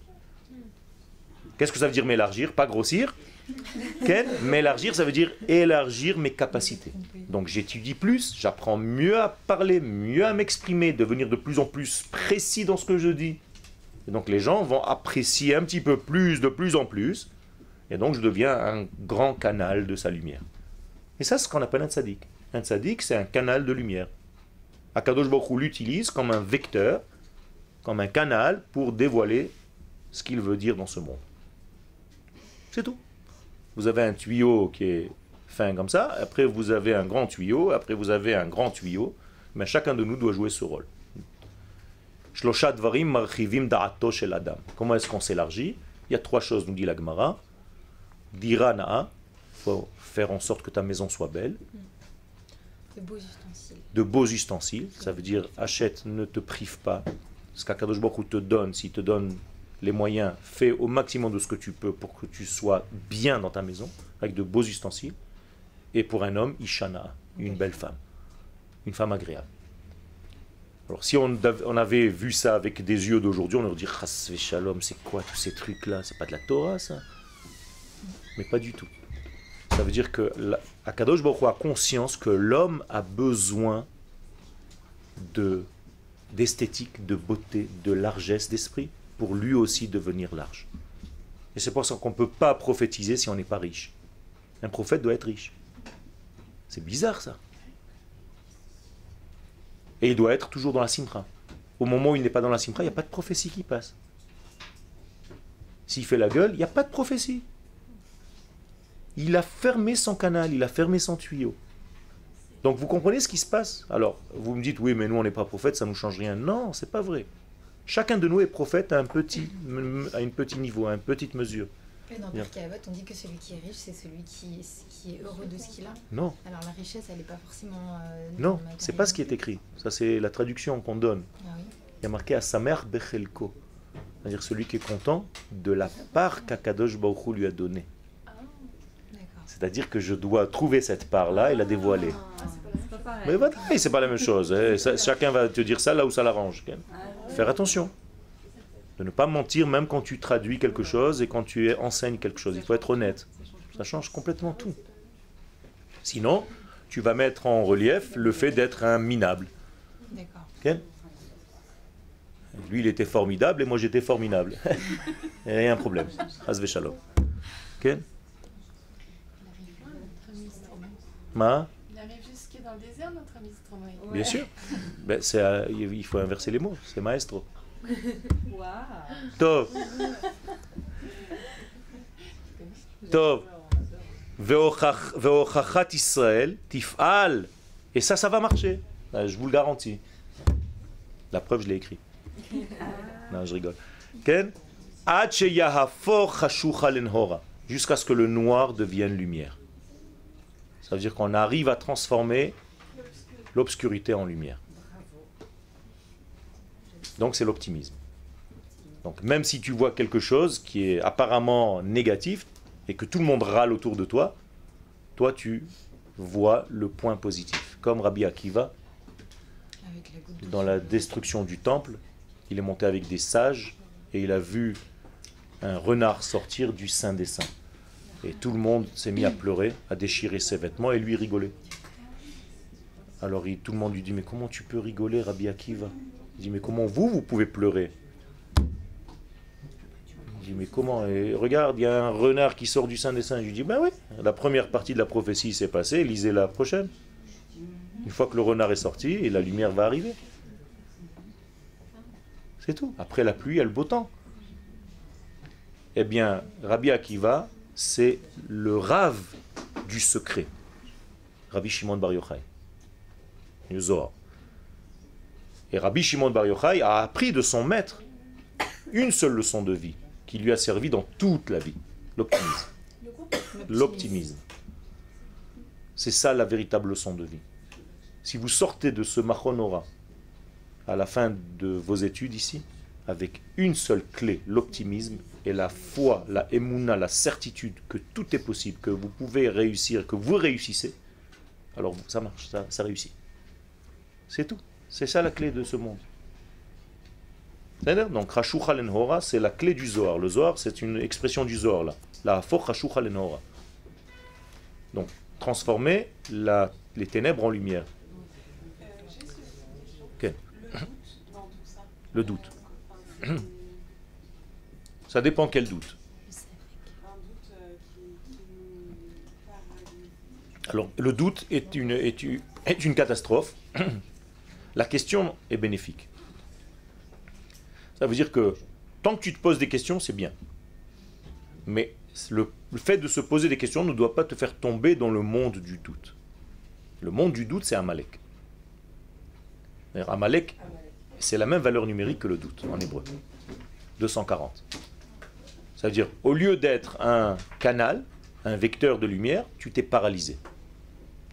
Qu'est-ce que ça veut dire m'élargir? Pas grossir. M'élargir, ça veut dire élargir mes capacités. Donc j'étudie plus, j'apprends mieux à parler, mieux à m'exprimer, devenir de plus en plus précis dans ce que je dis. Et donc les gens vont apprécier un petit peu plus, de plus en plus. Et donc je deviens un grand canal de sa lumière. Et ça, c'est ce qu'on appelle un tzaddik. Un tzaddik, c'est un canal de lumière. Akadosh Baruch Hu l'utilise comme un vecteur, comme un canal pour dévoiler ce qu'il veut dire dans ce monde. C'est tout. Vous avez un tuyau qui est fin comme ça, après vous avez un grand tuyau, après vous avez un grand tuyau, mais chacun de nous doit jouer ce rôle. Comment est-ce qu'on s'élargit? Il y a trois choses, nous dit la Gemara. Dira na'a, il faut faire en sorte que ta maison soit belle. De beaux ustensiles. De beaux ustensiles, ça veut dire achète, ne te prive pas. Ce qu'Akadosh Baruch Hu te donne, s'il te donne les moyens, fais au maximum de ce que tu peux pour que tu sois bien dans ta maison, avec de beaux ustensiles. Et pour un homme, Ishana, une belle femme, une femme agréable. Alors si on avait vu ça avec des yeux d'aujourd'hui, on aurait dit Chas Shalom, c'est quoi tous ces trucs-là? C'est pas de la Torah ça? Mais pas du tout. Ça veut dire que Akadosh Baruch Hu a conscience que l'homme a besoin d'esthétique, de beauté, de largesse d'esprit, pour lui aussi devenir large. Et c'est pour ça qu'on ne peut pas prophétiser si on n'est pas riche. Un prophète doit être riche. C'est bizarre ça. Et il doit être toujours dans la simcha. Au moment où il n'est pas dans la simcha, il n'y a pas de prophétie qui passe. S'il fait la gueule, il n'y a pas de prophétie. Il a fermé son canal, il a fermé son tuyau. Donc vous comprenez ce qui se passe? Alors, vous me dites, oui, mais nous on n'est pas prophète, ça ne nous change rien. Non, c'est pas vrai. Chacun de nous est prophète à un petit niveau, à une petite mesure. Et dans Pirkei Avot, on dit que celui qui est riche, c'est celui qui est heureux de ce qu'il a. Non. Alors la richesse, elle n'est pas forcément... non, c'est pas ce qui est écrit. Ça, c'est la traduction qu'on donne. Ah oui. Il y a marqué Asamer Bechelko. C'est-à-dire celui qui est content de la part qu'Akadosh Baruch Hu lui a donnée. C'est-à-dire que je dois trouver cette part-là et la dévoiler. C'est pas pareil. Mais voilà, c'est pas la même chose. Chacun va te dire ça là où ça l'arrange. Faire attention. De ne pas mentir même quand tu traduis quelque chose et quand tu enseignes quelque chose. Il faut être honnête. Ça change complètement tout. Sinon, tu vas mettre en relief le fait d'être un minable. D'accord. Okay? Lui, il était formidable et moi, j'étais formidable. Il y a un problème. Hasve shalom. Okay? Ma? Il arrive jusque dans le désert, notre ami Stromae. Bien sûr. Ben, il faut inverser les mots. C'est maestro. Waouh. Tov. Tov. Ve'ochachat Israël tif'al. Et ça va marcher. Je vous le garantis. La preuve, je l'ai écrit. Non, je rigole. Ken? Ad sheyahafor chashucha lenhora. Jusqu'à ce que le noir devienne lumière. Ça veut dire qu'on arrive à transformer l'obscurité en lumière. Donc c'est l'optimisme. Donc même si tu vois quelque chose qui est apparemment négatif et que tout le monde râle autour de toi, toi tu vois le point positif. Comme Rabbi Akiva, dans la destruction du temple, il est monté avec des sages et il a vu un renard sortir du sein des saints. Et tout le monde s'est mis à pleurer, à déchirer ses vêtements et lui rigolait. Alors tout le monde lui dit, mais comment tu peux rigoler, Rabbi Akiva? Il dit, mais comment vous pouvez pleurer? Il dit, mais comment? Et regarde, il y a un renard qui sort du sein des saints. Je lui dis, ben oui, la première partie de la prophétie s'est passée, lisez la prochaine. Une fois que le renard est sorti, et la lumière va arriver. C'est tout. Après la pluie, il y a le beau temps. Eh bien, Rabbi Akiva, c'est le rave du secret. Rabbi Shimon Bar Yochai. Le Zohar. Et Rabbi Shimon Bar Yochai a appris de son maître une seule leçon de vie qui lui a servi dans toute la vie. L'optimisme. L'optimisme. C'est ça la véritable leçon de vie. Si vous sortez de ce Machonora à la fin de vos études ici, avec une seule clé, l'optimisme et la foi, la émouna, la certitude que tout est possible, que vous pouvez réussir, que vous réussissez, alors ça marche, ça réussit. C'est tout. C'est ça la clé de ce monde. Donc, Rashucha Lenhora, c'est la clé du Zohar. Le Zohar, c'est une expression du Zohar, là. La for Rashucha Lenhora. Donc, transformer les ténèbres en lumière. Okay. Le doute. Ça dépend quel doute. Alors, le doute est une catastrophe. La question est bénéfique. Ça veut dire que tant que tu te poses des questions, c'est bien. Mais le fait de se poser des questions ne doit pas te faire tomber dans le monde du doute. Le monde du doute, c'est Amalek. Amalek, c'est la même valeur numérique que le doute en hébreu. 240. Ça veut dire, au lieu d'être un canal, un vecteur de lumière, tu t'es paralysé.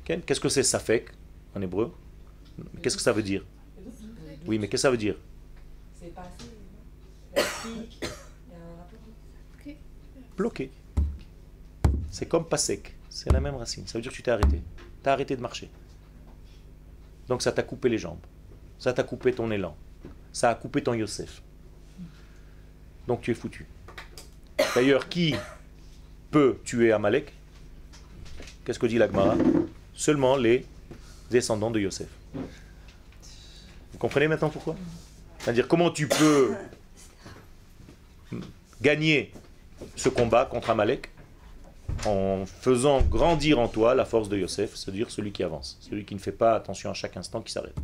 Qu'est-ce que c'est safek en hébreu? Qu'est-ce que ça veut dire? Oui, mais qu'est-ce que ça veut dire? C'est pas assez. Bloqué. C'est comme pasek. C'est la même racine. Ça veut dire que tu t'es arrêté. Tu as arrêté de marcher. Donc ça t'a coupé les jambes. Ça t'a coupé ton élan. Ça a coupé ton Yosef. Donc tu es foutu. D'ailleurs, qui peut tuer Amalek? Qu'est-ce que dit la Gemara? Seulement les descendants de Yosef. Vous comprenez maintenant pourquoi? C'est-à-dire, comment tu peux gagner ce combat contre Amalek? En faisant grandir en toi la force de Yosef, c'est-à-dire celui qui avance, celui qui ne fait pas attention à chaque instant, qui s'arrête.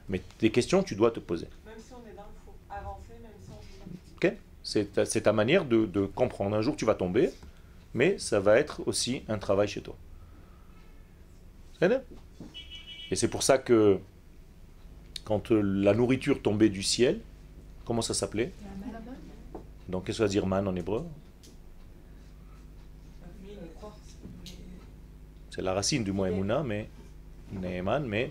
Mais des questions, tu dois te poser. Même si on est dans il faut avancer, même si on est... Ok? C'est ta manière de comprendre. Un jour, tu vas tomber, mais ça va être aussi un travail chez toi. C'est bien? Et c'est pour ça que quand la nourriture tombait du ciel, comment ça s'appelait? Donc qu'est-ce que ça veut dire man en hébreu? C'est la racine du mot Emouna, mais Neeman, mais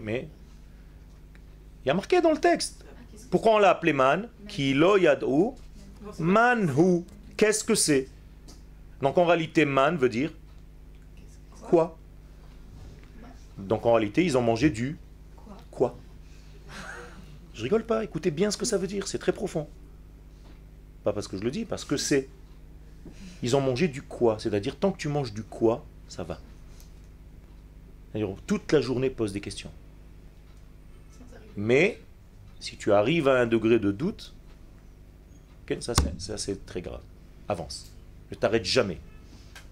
il y a marqué dans le texte. Pourquoi on l'a appelé man? Ki lo yad'u manhu. Qu'est-ce que c'est? Donc en réalité, man veut dire quoi? Donc en réalité, ils ont mangé du quoi? Je rigole pas, écoutez bien ce que ça veut dire, c'est très profond. Pas parce que je le dis, parce que c'est. Ils ont mangé du quoi, c'est-à-dire tant que tu manges du quoi, ça va. C'est-à-dire, toute la journée pose des questions. Mais si tu arrives à un degré de doute, okay, ça c'est très grave. Avance. Ne t'arrête jamais.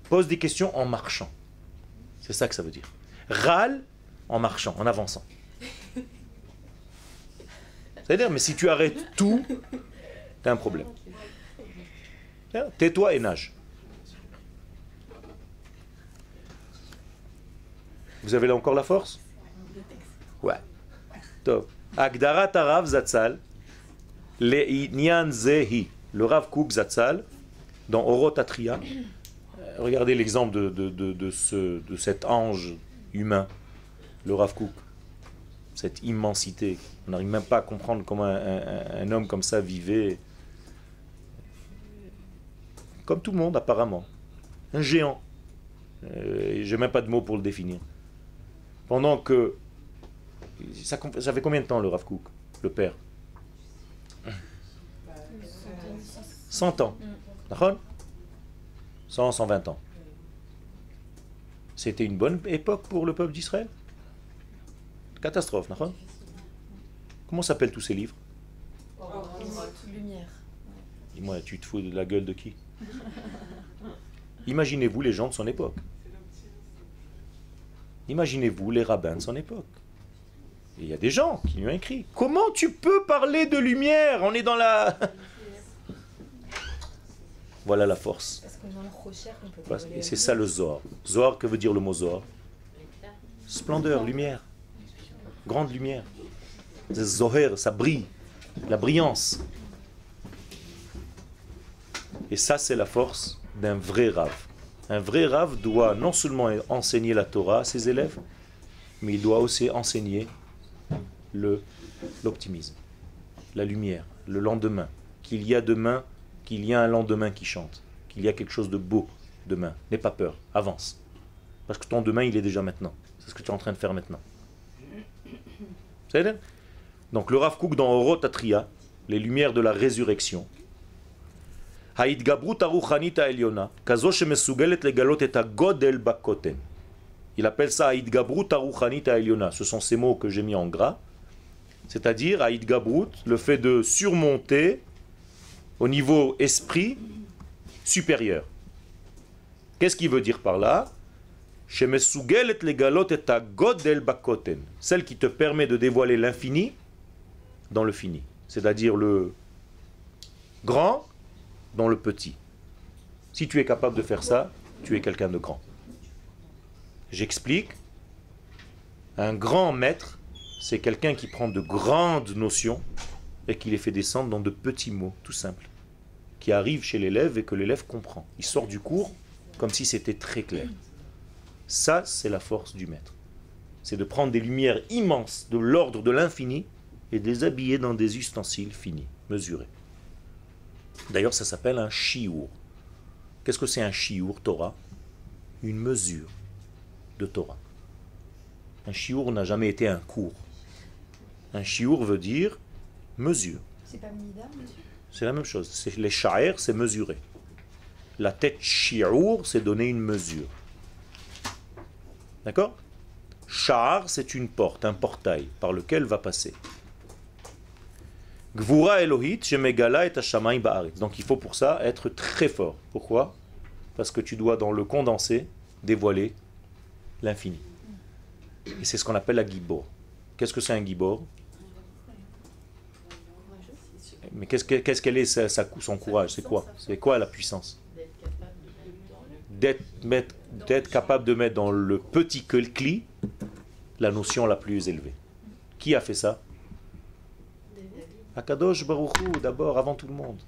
Pose des questions en marchant. C'est ça que ça veut dire. Râle en marchant, en avançant. C'est-à-dire, mais si tu arrêtes tout, t'as un problème. Tais-toi et nage. Vous avez là encore la force? Ouais. Top. Agdarat Arav Zatzal, Le'inyan Zehi, le Rav Kook Zatzal, dans Orot Atria. Regardez l'exemple de cet ange humain, le Rav Kook. Cette immensité. On n'arrive même pas à comprendre comment un homme comme ça vivait. Comme tout le monde, apparemment. Un géant. J'ai même pas de mots pour le définir. Pendant que... Ça fait combien de temps le Rav Kook, le père? 100 ans. D'accord? 100, 120 ans. C'était une bonne époque pour le peuple d'Israël? Catastrophe, d'accord? Comment s'appellent tous ces livres? Lumière. Dis-moi, tu te fous de la gueule de qui? Imaginez-vous les gens de son époque. Imaginez-vous les rabbins de son époque. Et il y a des gens qui lui ont écrit. Comment tu peux parler de lumière? On est dans la... Voilà la force. Et c'est ça le Zohar. Zohar, que veut dire le mot Zohar? Splendeur, lumière. Grande lumière. Zohar, ça brille. La brillance. Et ça, c'est la force d'un vrai Rav. Un vrai Rav doit non seulement enseigner la Torah à ses élèves, mais il doit aussi enseigner l'optimisme, la lumière, le lendemain. Qu'il y a demain, qu'il y a un lendemain qui chante, qu'il y a quelque chose de beau demain. N'aie pas peur, avance. Parce que ton demain, il est déjà maintenant. C'est ce que tu es en train de faire maintenant. C'est donc le Rav Kook dans Orot Atria, les lumières de la résurrection. Il appelle ça Haïdgabrut Aruchanit Ha'elyona. Ce sont ces mots que j'ai mis en gras. C'est-à-dire Haïdgabrut, le fait de surmonter au niveau esprit supérieur. Qu'est-ce qu'il veut dire par là? Celle qui te permet de dévoiler l'infini dans le fini. C'est-à-dire le grand dans le petit. Si tu es capable de faire ça, tu es quelqu'un de grand. J'explique. Un grand maître, c'est quelqu'un qui prend de grandes notions et qui les fait descendre dans de petits mots, tout simples, qui arrivent chez l'élève et que l'élève comprend. Il sort du cours comme si c'était très clair. Ça, c'est la force du maître. C'est de prendre des lumières immenses de l'ordre de l'infini et de les habiller dans des ustensiles finis, mesurés. D'ailleurs, ça s'appelle un shiur. Qu'est-ce que c'est un shiur, Torah? Une mesure de Torah. Un shiur n'a jamais été un cours. Un shiur veut dire mesure. C'est pas mida, monsieur? C'est la même chose. Les sha'er, c'est mesurer. La tête shiur, c'est donner une mesure. D'accord? Sha'ar, c'est une porte, un portail par lequel va passer. Gvura Elohit, Shemegala et Hashamayim Ba'aretz. Donc il faut pour ça être très fort. Pourquoi? Parce que tu dois dans le condensé dévoiler l'infini. Et c'est ce qu'on appelle la Gibor. Qu'est-ce que c'est un Gibor? Mais qu'est-ce qu'elle est son courage? C'est quoi? C'est quoi la puissance? D'être capable de mettre dans le petit cli la notion la plus élevée. Qui a fait ça? Akadosh Baruch Hu, d'abord, avant tout le monde.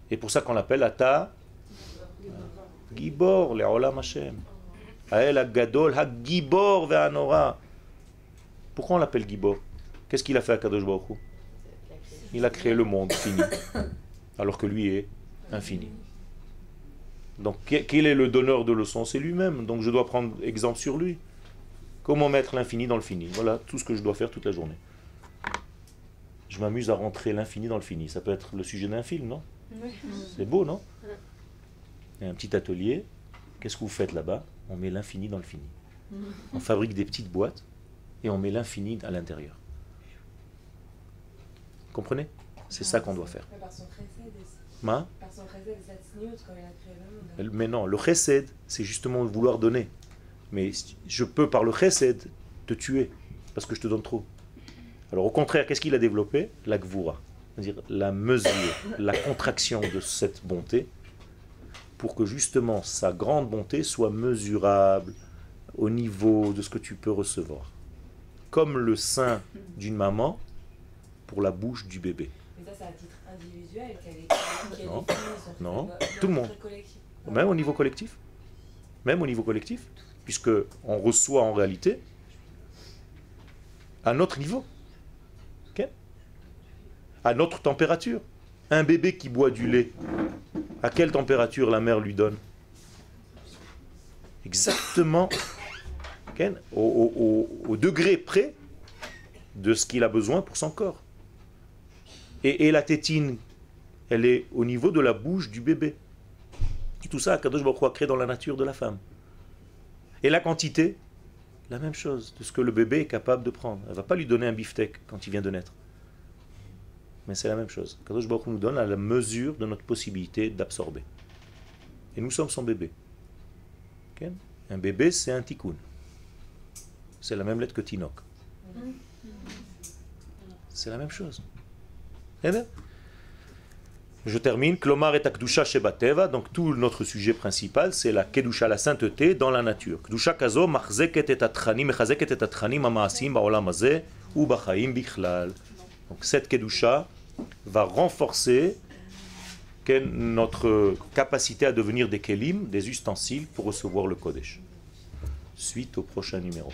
Et pour ça qu'on l'appelle Ata Gibor, Le'olam Hashem. Ael Agadol HaGibor Ve'anora. Pourquoi on l'appelle Gibor? Qu'est-ce qu'il a fait à Akadosh Baruch Hu? Il a créé le monde fini, alors que lui est infini. Donc quel est le donneur de leçons? C'est lui-même. Donc je dois prendre exemple sur lui. Comment mettre l'infini dans le fini? Voilà tout ce que je dois faire toute la journée. Je m'amuse à rentrer l'infini dans le fini. Ça peut être le sujet d'un film, non? C'est beau, non? Il y a un petit atelier. Qu'est-ce que vous faites là-bas? On met l'infini dans le fini. On fabrique des petites boîtes et on met l'infini à l'intérieur. Comprenez? C'est ça qu'on doit faire. Par son chesed aussi. Ma? Par son chesed, cette sniout, quand il a créé le monde. Mais non, le chesed, c'est justement vouloir donner. Mais je peux par le chesed te tuer, parce que je te donne trop. Alors au contraire, qu'est-ce qu'il a développé? La gvura, c'est-à-dire la mesure, la contraction de cette bonté, pour que justement sa grande bonté soit mesurable au niveau de ce que tu peux recevoir. Comme le sein d'une maman pour la bouche du bébé. Mais ça, c'est à titre individuel Non, non, tout le monde. Même au niveau collectif. Même au niveau collectif. Puisque on reçoit en réalité à notre niveau. Okay? À notre température. Un bébé qui boit du lait, à quelle température la mère lui donne? Exactement okay? Au degré près de ce qu'il a besoin pour son corps. Et la tétine, elle est au niveau de la bouche du bébé. Tout ça, Kadosh Baruch Hu a créé dans la nature de la femme. Et la quantité, la même chose, de ce que le bébé est capable de prendre. Elle ne va pas lui donner un beefsteak quand il vient de naître. Mais c'est la même chose. Kadosh Baruch Hu nous donne à la mesure de notre possibilité d'absorber. Et nous sommes son bébé. Okay? Un bébé, c'est un tikkun. C'est la même lettre que Tinok. C'est la même chose. Je termine. Klomar et Kedusha Shebateva. Donc tout notre sujet principal, c'est la Kedusha, la sainteté dans la nature. Kedusha kazo machzeket et atranim, mechazeket et atranim amaasim ba'olam hazeh u b'chaim bichlal. Donc cette Kedusha va renforcer notre capacité à devenir des kelim, des ustensiles pour recevoir le Kodesh. Suite au prochain numéro.